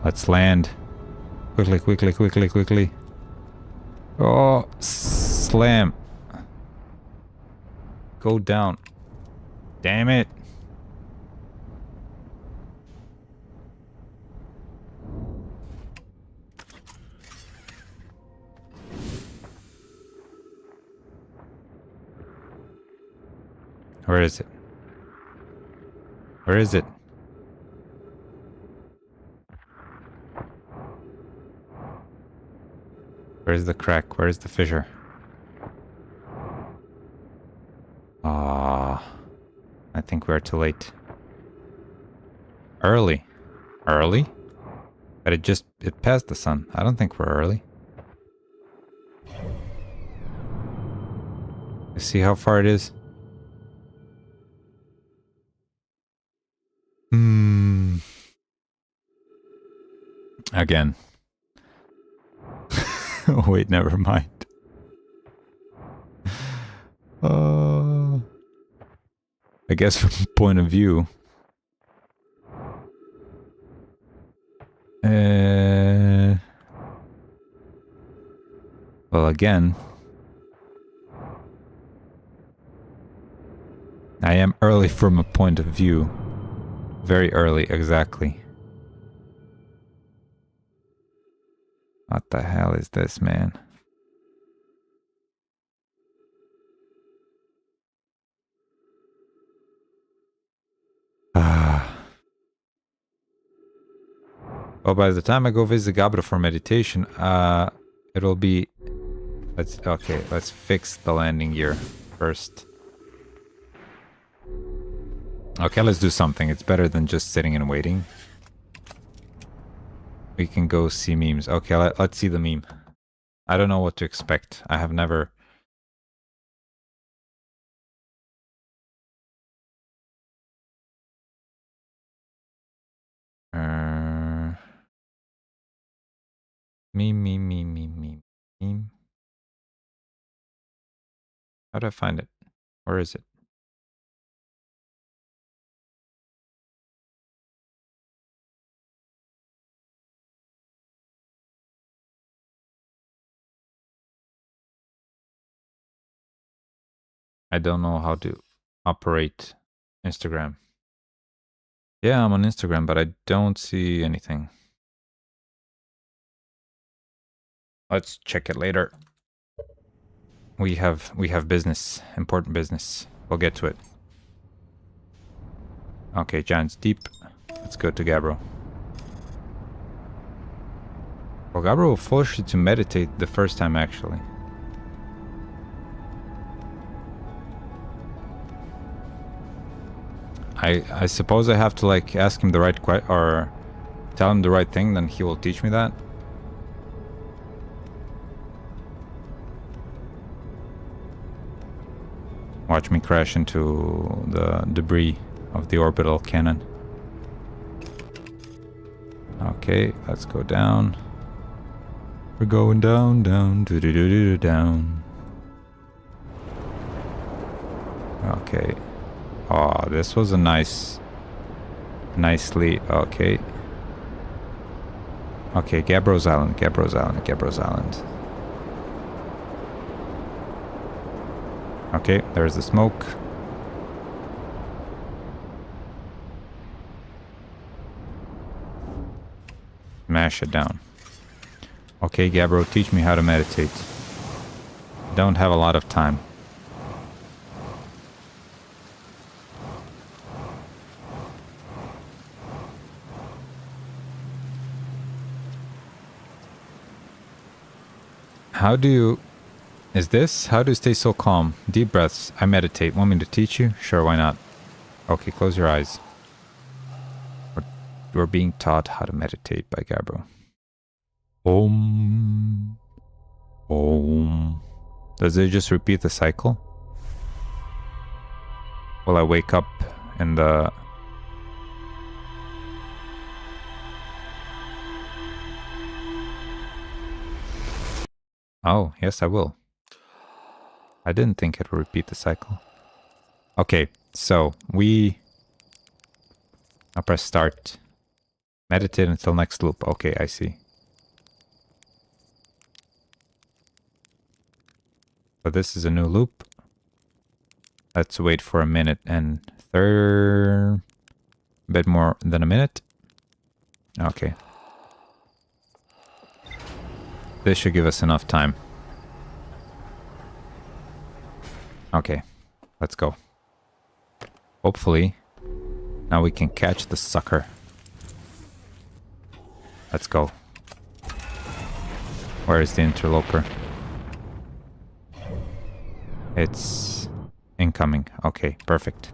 A: Let's land. Quickly, quickly, quickly, quickly. Oh, slam. Go down. Damn it. Where is it? Where is it? Where's the crack? Where's the fissure? Ah, I think we're too late. Early. Early? But it passed the sun. I don't think we're early. You see how far it is? Again. Wait, never mind. I guess from the point of view. Well, again. I am early from a point of view. Very early, exactly. What the hell is this, man? Well, by the time I go visit Gabra for meditation, it'll be... let's fix the landing gear first. Okay, let's do something. It's better than just sitting and waiting. We can go see memes. Okay, let's see the meme. I don't know what to expect. I have never... Meme. How do I find it? Where is it? I don't know how to operate Instagram. Yeah, I'm on Instagram, but I don't see anything. Let's check it later. We have business, important business. We'll get to it. Okay, giant's deep. Let's go to Gabbro. Well, Gabbro will force you to meditate the first time, actually. I suppose I have to like ask him the right or tell him the right thing, then he will teach me that. Watch me crash into the debris of the orbital cannon. Okay, let's go down. We're going down, down, down. Okay. Oh, this was a nicely, okay. Okay, Gabbro's Island. Okay, there's the smoke. Smash it down. Okay, Gabbro, teach me how to meditate. Don't have a lot of time. How do you stay so calm? Deep breaths. I meditate. Want me to teach you? Sure, why not? Okay, close your eyes. We're being taught how to meditate by Gabbro. Om. Oh. Does it just repeat the cycle? Will I wake up in the... Oh, yes, I will. I didn't think it would repeat the cycle. Okay, so I'll press start. Meditate until next loop. Okay, I see. So this is a new loop. Let's wait for a minute and a bit more than a minute. Okay. This should give us enough time. Okay, let's go. Hopefully, now we can catch the sucker. Let's go. Where is the interloper? It's incoming. Okay, perfect.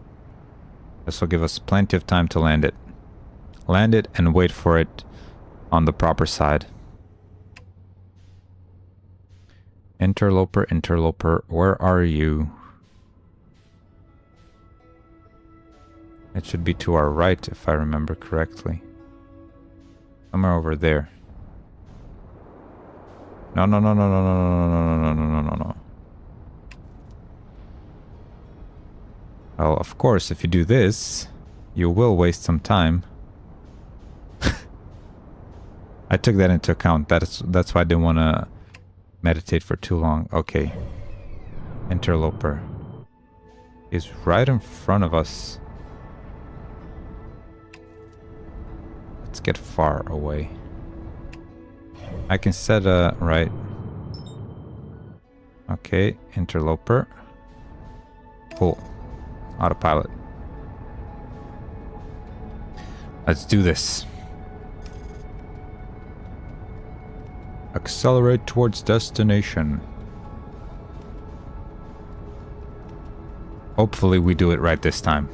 A: This will give us plenty of time to land it. Land it and wait for it on the proper side. Interloper, interloper, where are you? It should be to our right, if I remember correctly. Somewhere over there. No, no, no, no, no, no, no, no, no, no, no, no, no. Well, of course, if you do this, you will waste some time. I took that into account. That's why I didn't want to meditate for too long. Okay. Interloper is right in front of us. Let's get far away. I can set a right. Okay, interloper. Cool. Autopilot. Let's do this. Accelerate towards destination. Hopefully we do it right this time.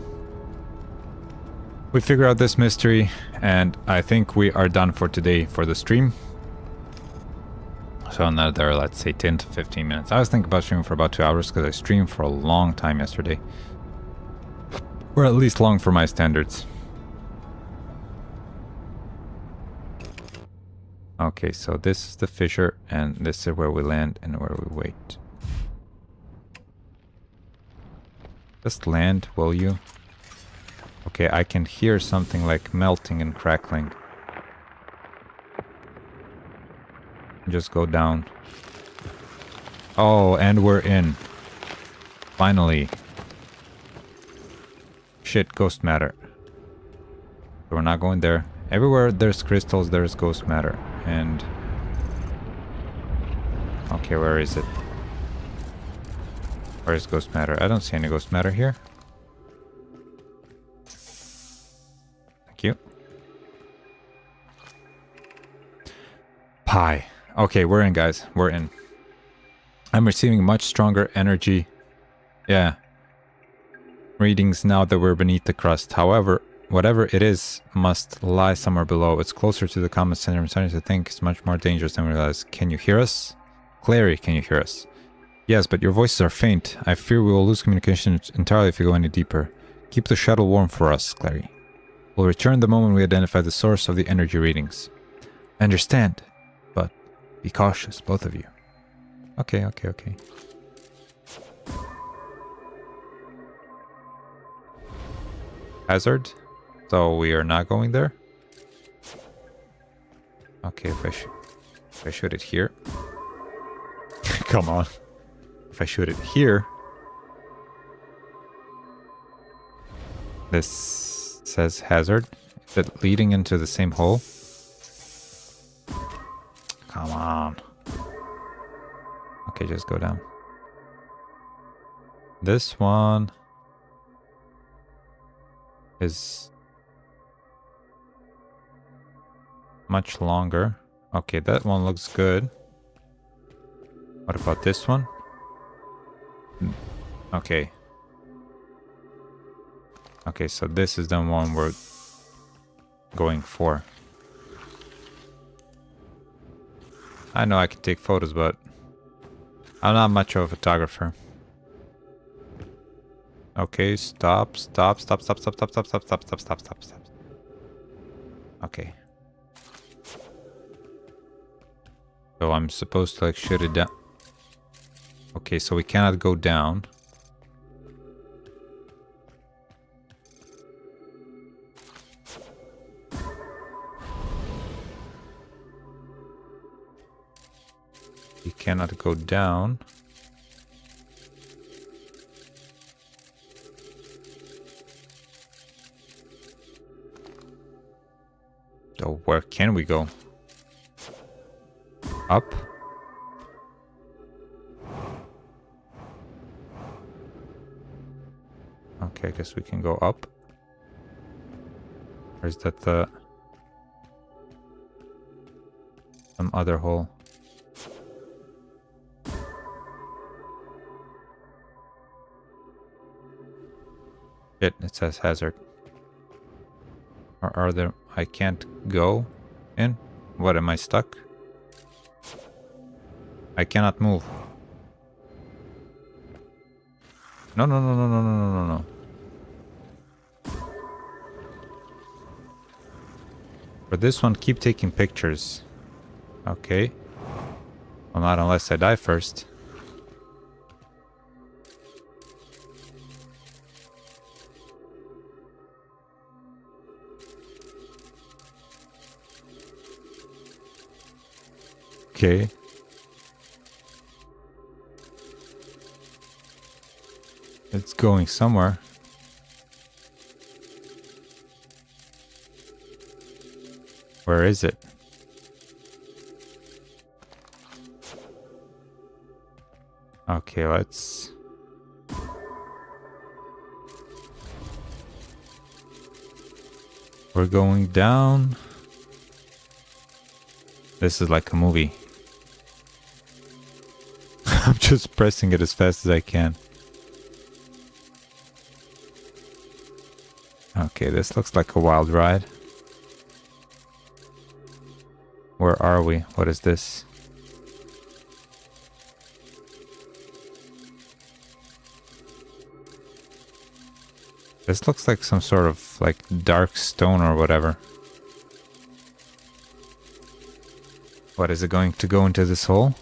A: We figure out this mystery, and I think we are done for today for the stream. So another, let's say, 10 to 15 minutes. I was thinking about streaming for about 2 hours because I streamed for a long time yesterday. Or at least long for my standards. Okay, so this is the fissure, and this is where we land and where we wait. Just land, will you? Okay, I can hear something like melting and crackling. Just go down. Oh, and we're in. Finally. Shit, ghost matter. So we're not going there. Everywhere there's crystals, there's ghost matter. And... okay, where is it? Where is ghost matter? I don't see any ghost matter here. Thank you. Pie. Okay, we're in, guys. We're in. I'm receiving much stronger energy. Yeah. Readings now that we're beneath the crust. However, whatever it is must lie somewhere below. It's closer to the common center. I'm starting to think it's much more dangerous than we realize. Can you hear us? Clary, can you hear us? Yes, but your voices are faint. I fear we will lose communication entirely if you go any deeper. Keep the shuttle warm for us, Clary. We'll return the moment we identify the source of the energy readings. I understand, but be cautious, both of you. Okay, okay, okay. Hazard? So we are not going there? Okay, if I shoot it here. Come on. If I shoot it here. This says hazard. Is it leading into the same hole? Come on. Okay, just go down. This one is much longer. Okay, that one looks good. What about this one? Okay. Okay, so this is the one we're going for. I know I can take photos, but I'm not much of a photographer. Okay, stop. Okay. So I'm supposed to like shoot it down. Okay, so we cannot go down. We cannot go down. So where can we go? Up? Okay, I guess we can go up. Or is that the... some other hole? Shit, it says hazard. Or are there... I can't go in? What, am I stuck? I cannot move. No. For this one, keep taking pictures. Okay. Well, not unless I die first. Okay. It's going somewhere. Where is it? Okay, let's... We're going down. This is like a movie. I'm just pressing it as fast as I can. Okay, this looks like a wild ride. Where are we? What is this? This looks like some sort of like dark stone or whatever. What, is it going to go into this hole?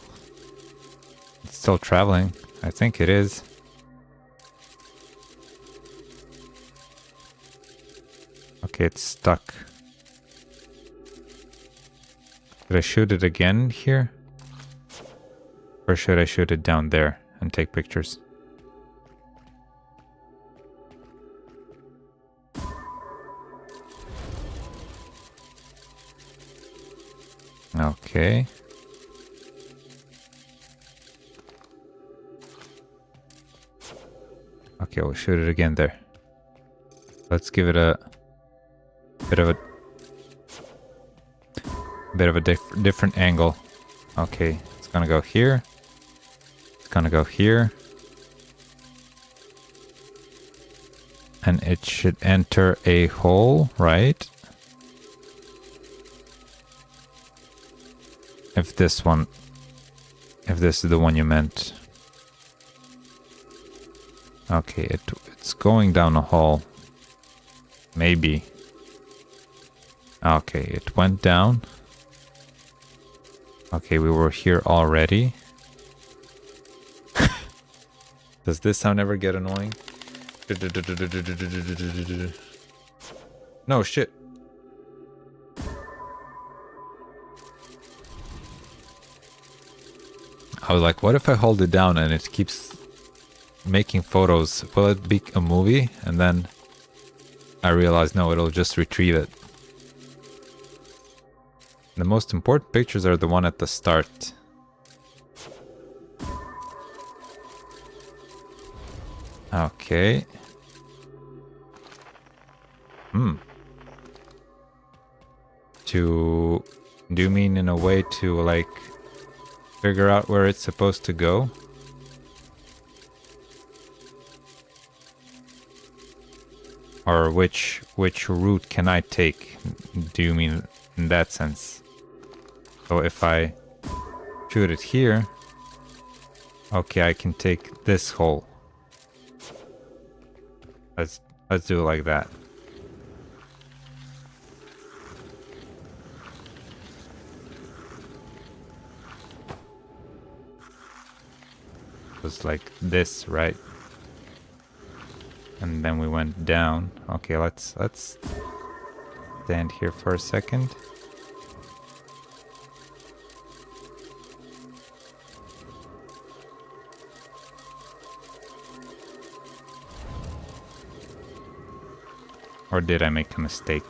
A: It's still traveling. I think it is. Okay, it's stuck. Should I shoot it again here? Or should I shoot it down there and take pictures? Okay. Okay, we'll shoot it again there. Let's give it a bit of a different angle. Okay, it's gonna go here. It's gonna go here. And it should enter a hole, right? If this is the one you meant. Okay, it's going down a hole. Maybe. Okay, it went down. Okay, we were here already. Does this sound ever get annoying? No, shit. I was like, what if I hold it down and it keeps making photos? Will it be a movie? And then I realized, no, it'll just retrieve it. The most important pictures are the one at the start. Okay. Do you mean in a way to like figure out where it's supposed to go? Or which route can I take? Do you mean in that sense? So if I shoot it here, Okay, I can take this hole. Let's do it like that. Was like this, right? And then we went down. Okay, let's stand here for a second. Or did I make a mistake?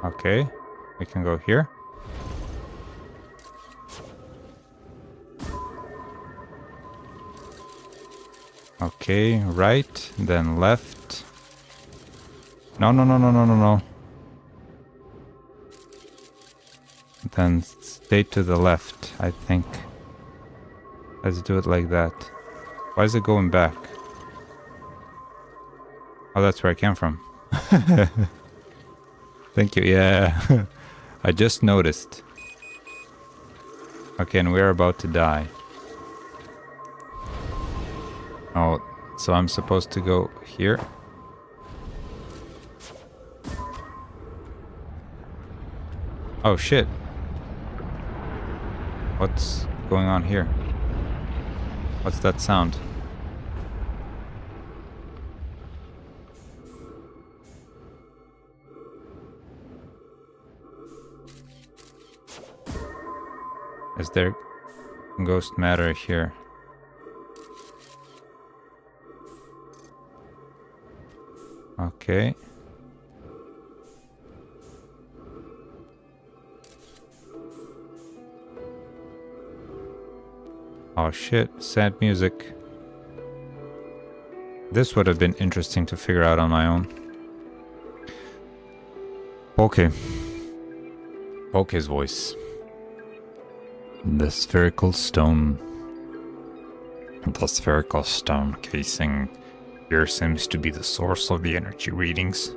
A: Okay, we can go here. Okay, right, then left. No. Then stay to the left, I think. Let's do it like that. Why is it going back? Oh, that's where I came from. Thank you, yeah. I just noticed. Okay, and we're about to die. Oh, so I'm supposed to go here? Oh shit. What's going on here? What's that sound? Is there ghost matter here? Okay. Oh shit, sad music. This would have been interesting to figure out on my own. Okay. Poke's voice. The spherical stone. The spherical stone casing here seems to be the source of the energy readings.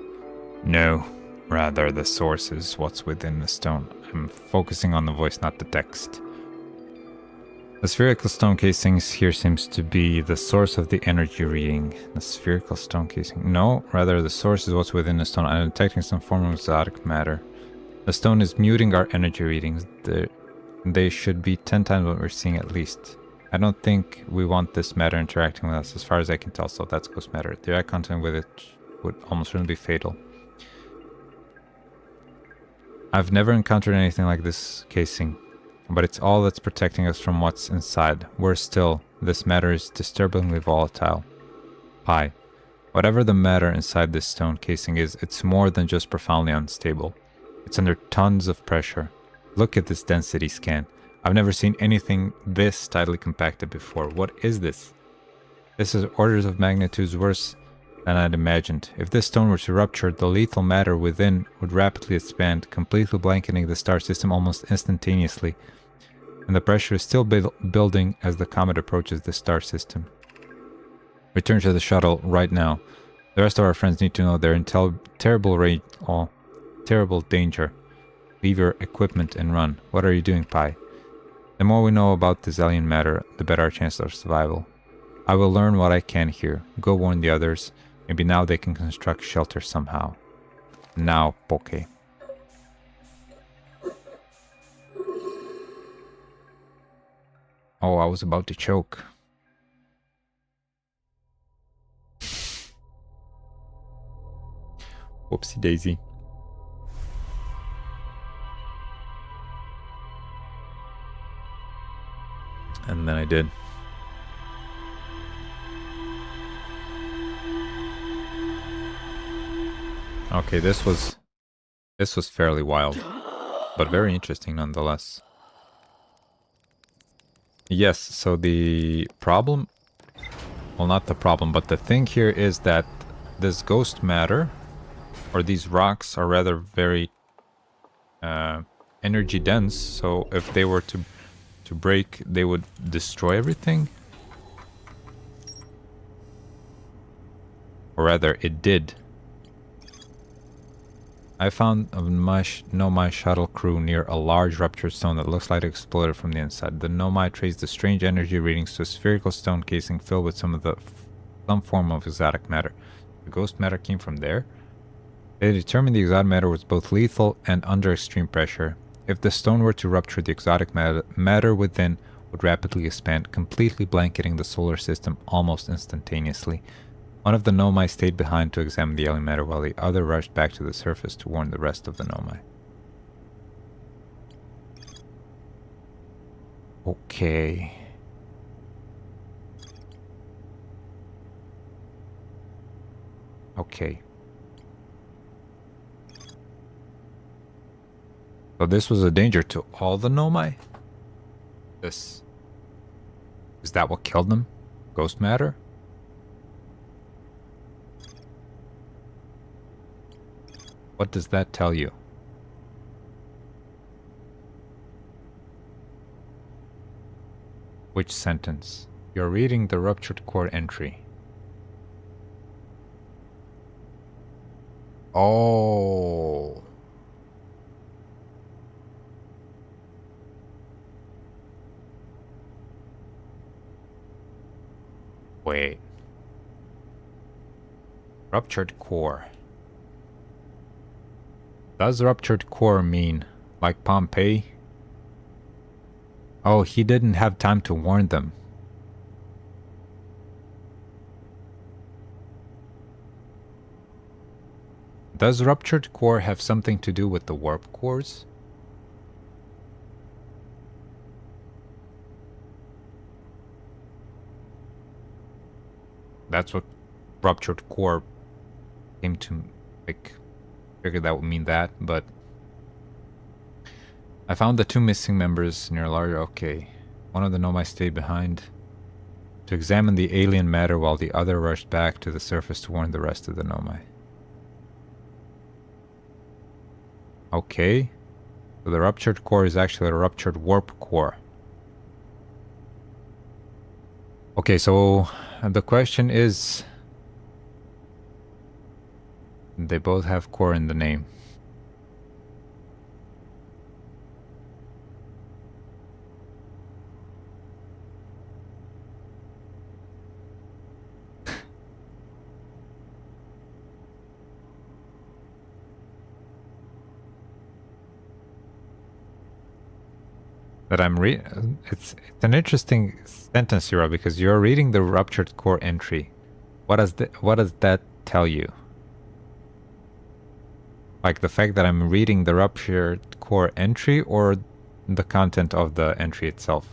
A: No, rather the source is what's within the stone. I'm focusing on the voice, not the text. The spherical stone casing here seems to be the source of the energy reading. The spherical stone casing. No, rather the source is what's within the stone. I'm detecting some form of exotic matter. The stone is muting our energy readings. They should be 10 times what we're seeing at least. I don't think we want this matter interacting with us as far as I can tell, so that's ghost matter. Direct contact with it would almost certainly be fatal. I've never encountered anything like this casing, but it's all that's protecting us from what's inside. Worse still, this matter is disturbingly volatile. Pi. Whatever the matter inside this stone casing is, it's more than just profoundly unstable. It's under tons of pressure. Look at this density scan. I've never seen anything this tightly compacted before. What is this? This is orders of magnitudes worse than I'd imagined. If this stone were to rupture, the lethal matter within would rapidly expand, completely blanketing the star system almost instantaneously. And the pressure is still building as the comet approaches the star system. Return to the shuttle right now. The rest of our friends need to know they're in terrible danger. Leave your equipment and run. What are you doing, Pi? The more we know about this alien matter, the better our chance of survival. I will learn what I can here. Go warn the others. Maybe now they can construct shelter somehow. Now, Poke. Oh, I was about to choke. Whoopsie daisy. And then I did. Okay, this was fairly wild, but very interesting nonetheless. Yes, so the problem, well, not the problem, but the thing here is that this ghost matter, or these rocks, are rather very energy dense, so if they were to break, they would destroy everything. Or rather, it did. I found a Nomai shuttle crew near a large ruptured stone that looks like it exploded from the inside. The Nomai traced the strange energy readings to a spherical stone casing filled with some form of exotic matter. The ghost matter came from there? They determined the exotic matter was both lethal and under extreme pressure. If the stone were to rupture, the exotic matter within would rapidly expand, completely blanketing the solar system almost instantaneously. One of the Nomai stayed behind to examine the alien matter, while the other rushed back to the surface to warn the rest of the Nomai. Okay. Okay. So this was a danger to all the Nomai? Is that what killed them? Ghost matter? What does that tell you? Which sentence? You're reading the ruptured core entry. Oh. Wait. Ruptured core. Does ruptured core mean like Pompeii? Oh, he didn't have time to warn them. Does ruptured core have something to do with the warp cores? That's what ruptured core came to, like, figured that would mean that, but I found the two missing members near a large... Okay. One of the Nomai stayed behind to examine the alien matter while the other rushed back to the surface to warn the rest of the Nomai. Okay. So the ruptured core is actually a ruptured warp core. Okay, so the question is... They both have core in the name. That I'm it's an interesting sentence, Yura, because you're reading the ruptured core entry. What does that tell you? Like the fact that I'm reading the ruptured core entry, or the content of the entry itself?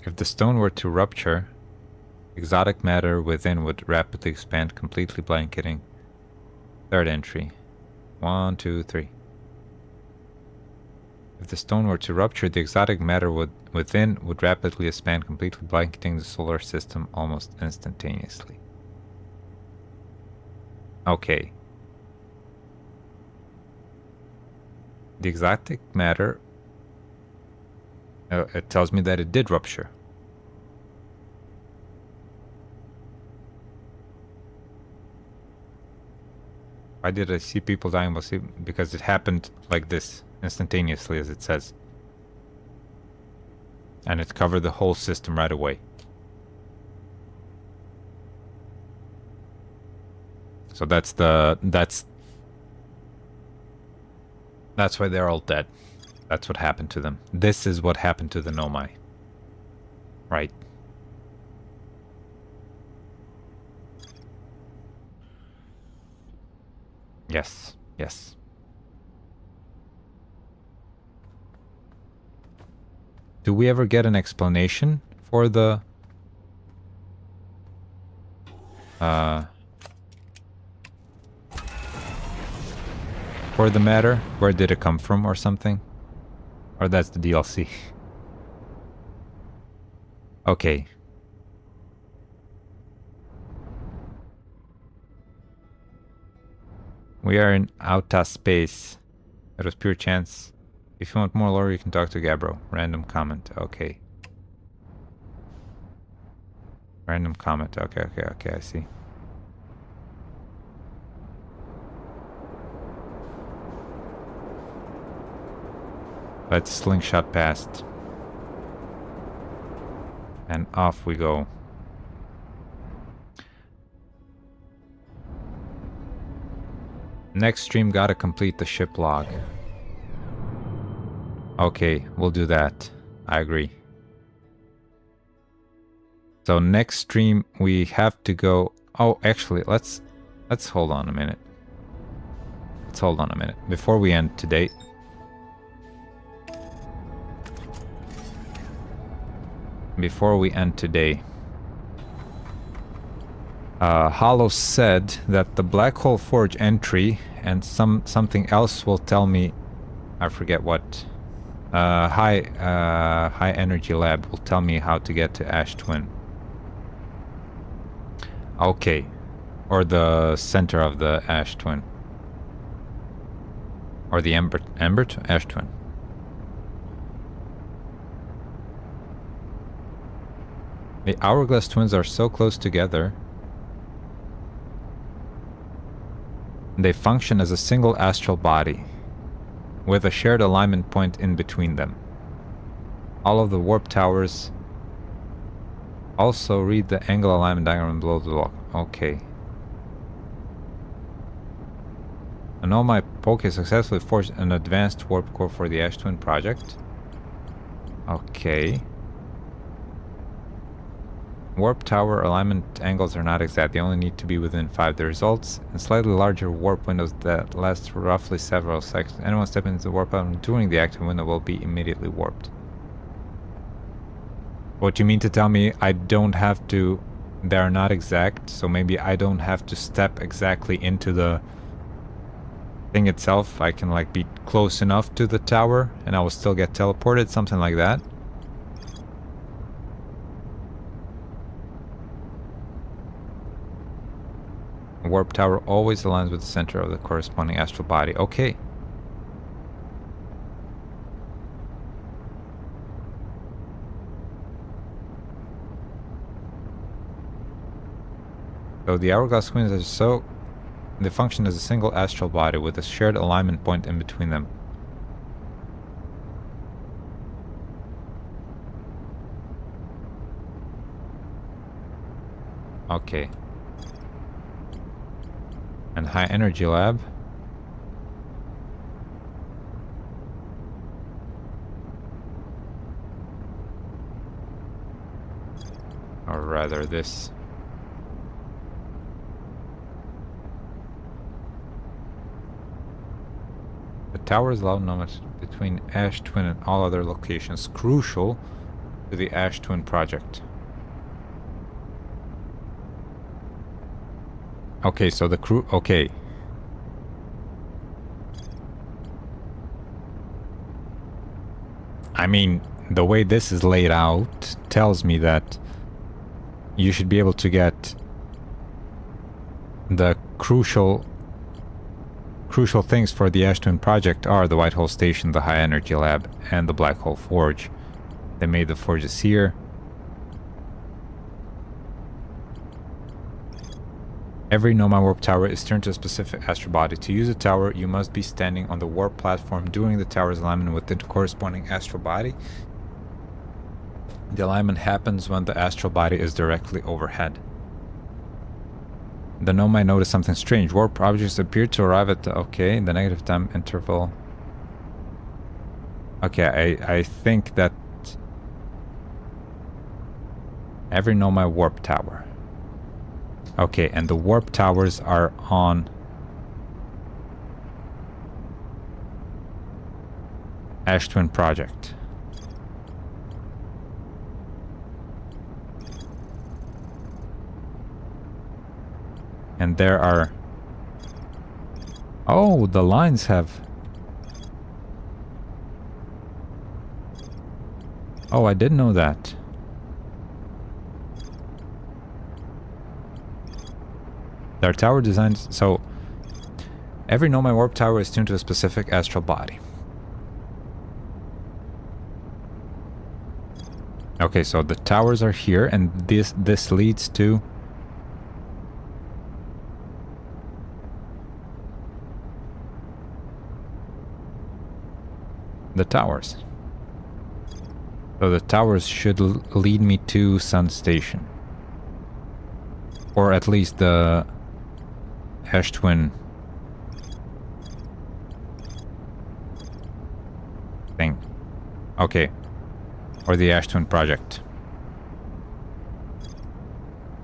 A: If the stone were to rupture, exotic matter within would rapidly expand, completely blanketing. Third entry. 1, 2, 3. If the stone were to rupture, the exotic matter within would rapidly expand, completely blanketing the solar system almost instantaneously. Okay. The exotic matter... it tells me that it did rupture. Why did I see people dying? Well, see, because it happened like this, instantaneously, as it says. And it covered the whole system right away. So that's why they're all dead. That's what happened to them. This is what happened to the Nomai. Right. Yes, yes. Do we ever get an explanation for the... for the matter? Where did it come from or something? Or that's the DLC? Okay. We are in outer space. It was pure chance. If you want more lore, you can talk to Gabbro. Random comment. Okay. Random comment. Okay, I see. Let's slingshot past. And off we go. Next stream gotta complete the ship log. Okay, we'll do that. I agree. So next stream we have to go... Oh, actually, let's hold on a minute. Let's hold on a minute. Before we end today... Hollow said that the Black Hole Forge entry and something else will tell me... I forget what... high energy lab will tell me how to get to Ash Twin. Okay. Or the center of the Ash Twin. Or the Ash Twin. The Hourglass Twins are so close together. They function as a single astral body, with a shared alignment point in between them. All of the warp towers also read the angle alignment diagram below the block. Okay. I know my Poke successfully forged an advanced warp core for the Ash Twin project. Okay. Warp tower alignment angles are not exact. They only need to be within 5. The results in slightly larger warp windows that last roughly several seconds. Anyone stepping into the warp element during the active window will be immediately warped. What you mean to tell me I don't have to... They are not exact, so maybe I don't have to step exactly into the thing itself. I can like be close enough to the tower and I will still get teleported, something like that. Warp tower always aligns with the center of the corresponding astral body. Okay. So the Hourglass Twins are so... They function as a single astral body with a shared alignment point in between them. Okay. And high energy lab. Or rather this. The tower's loud numbers between Ash Twin and all other locations crucial to the Ash Twin project. Okay, so the crew... Okay. I mean, the way this is laid out tells me that you should be able to get the crucial things for the Ash Twin project are the White Hole Station, the High Energy Lab, and the Black Hole Forge. They made the forges here. Every Nomad warp tower is turned to a specific astral body. To use a tower, you must be standing on the warp platform during the tower's alignment with the corresponding astral body. The alignment happens when the astral body is directly overhead. The Nomad noticed something strange. Warp objects appear to arrive at the... Okay, the negative time interval. Okay, I think that... Every Nomad warp tower. Okay, and the warp towers are on Ash Twin project. And there are... Oh, the lines have... Oh, I didn't know that. There are tower designs, so Every nomad warp tower is tuned to a specific astral body. Okay, so the towers are here, and this leads to... the towers. So the towers should lead me to Sun Station. Or at least the Ash Twin thing. Okay. Or the Ash Twin project.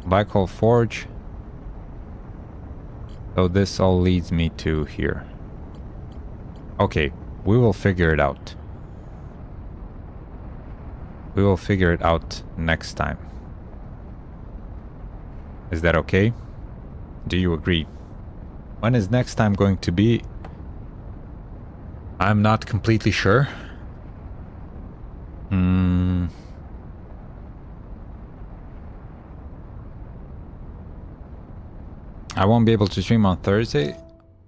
A: Black Hole Forge. So this all leads me to here. Okay, we will figure it out. We will figure it out next time. Is that okay? Do you agree? When is next time going to be? I'm not completely sure. I won't be able to stream on Thursday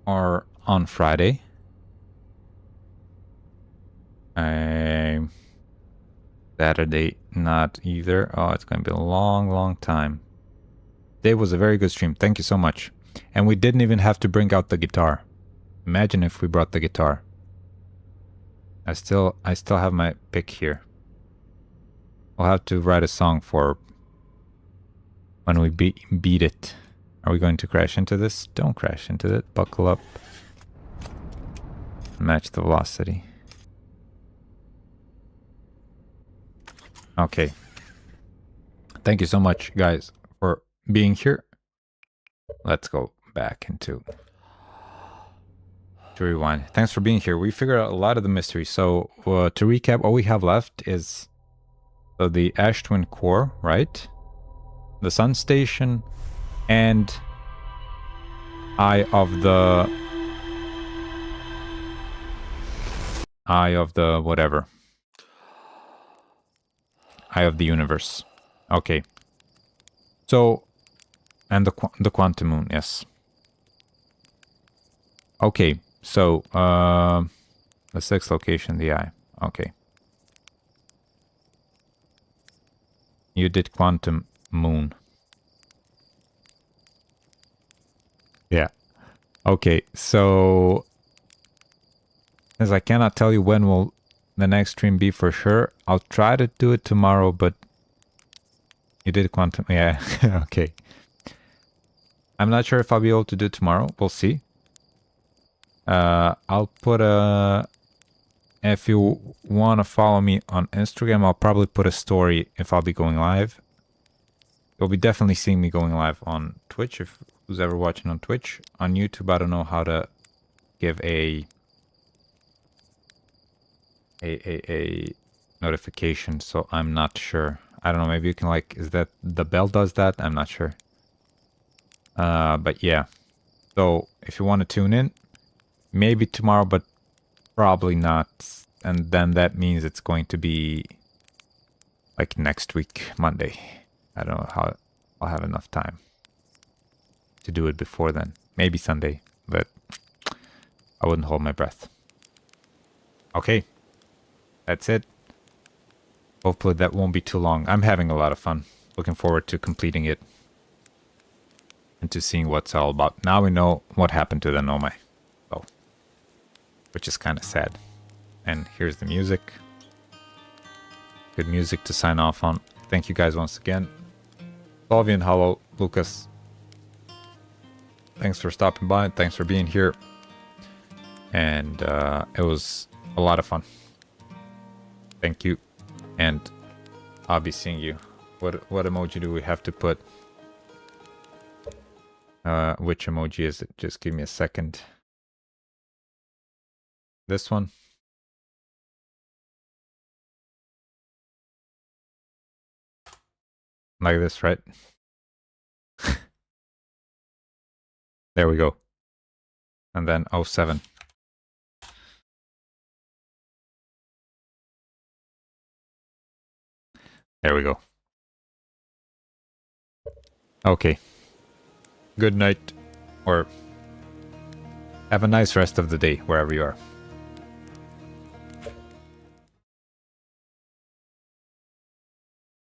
A: or on Friday. Saturday, not either. Oh, it's going to be a long, long time. Today was a very good stream. Thank you so much. And we didn't even have to bring out the guitar. Imagine if we brought the guitar. I still have my pick here. We'll have to write a song for when we beat it. Are we going to crash into this? Don't crash into it. Buckle up. Match the velocity. Okay. Thank you so much, guys, for being here. Let's go back into... to rewind. Thanks for being here. We figured out a lot of the mystery. So, to recap, all we have left is the Ash Twin core, right? The Sun Station and Eye of the whatever. Eye of the Universe. Okay. So, and the Quantum Moon, yes. Okay, so, the sixth location, the Eye. Okay. You did Quantum Moon. Yeah. Okay, so... as I cannot tell you when will the next stream be for sure, I'll try to do it tomorrow, but... you did Quantum... yeah, okay. I'm not sure if I'll be able to do it tomorrow. We'll see. I'll put a... if you want to follow me on Instagram, I'll probably put a story if I'll be going live. You'll be definitely seeing me going live on Twitch, if who's ever watching on Twitch. On YouTube, I don't know how to give a notification, so I'm not sure. I don't know, maybe you can like... is that the bell does that? I'm not sure. But yeah. So, if you want to tune in, maybe tomorrow, but probably not. And then that means it's going to be like next week, Monday. I don't know how I'll have enough time to do it before then. Maybe Sunday, but I wouldn't hold my breath. Okay. That's it. Hopefully that won't be too long. I'm having a lot of fun. Looking forward to completing it. And to seeing what's all about. Now we know what happened to the Nomai. So, which is kind of sad. And here's the music. Good music to sign off on. Thank you guys once again. Solvian, hello, Lucas. Thanks for stopping by. Thanks for being here. And it was a lot of fun. Thank you. And I'll be seeing you. What emoji do we have to put? Which emoji is it? Just give me a second. This one? Like this, right? There we go. And then 07. There we go. Okay. Good night. Or Have a nice rest of the day, wherever you are.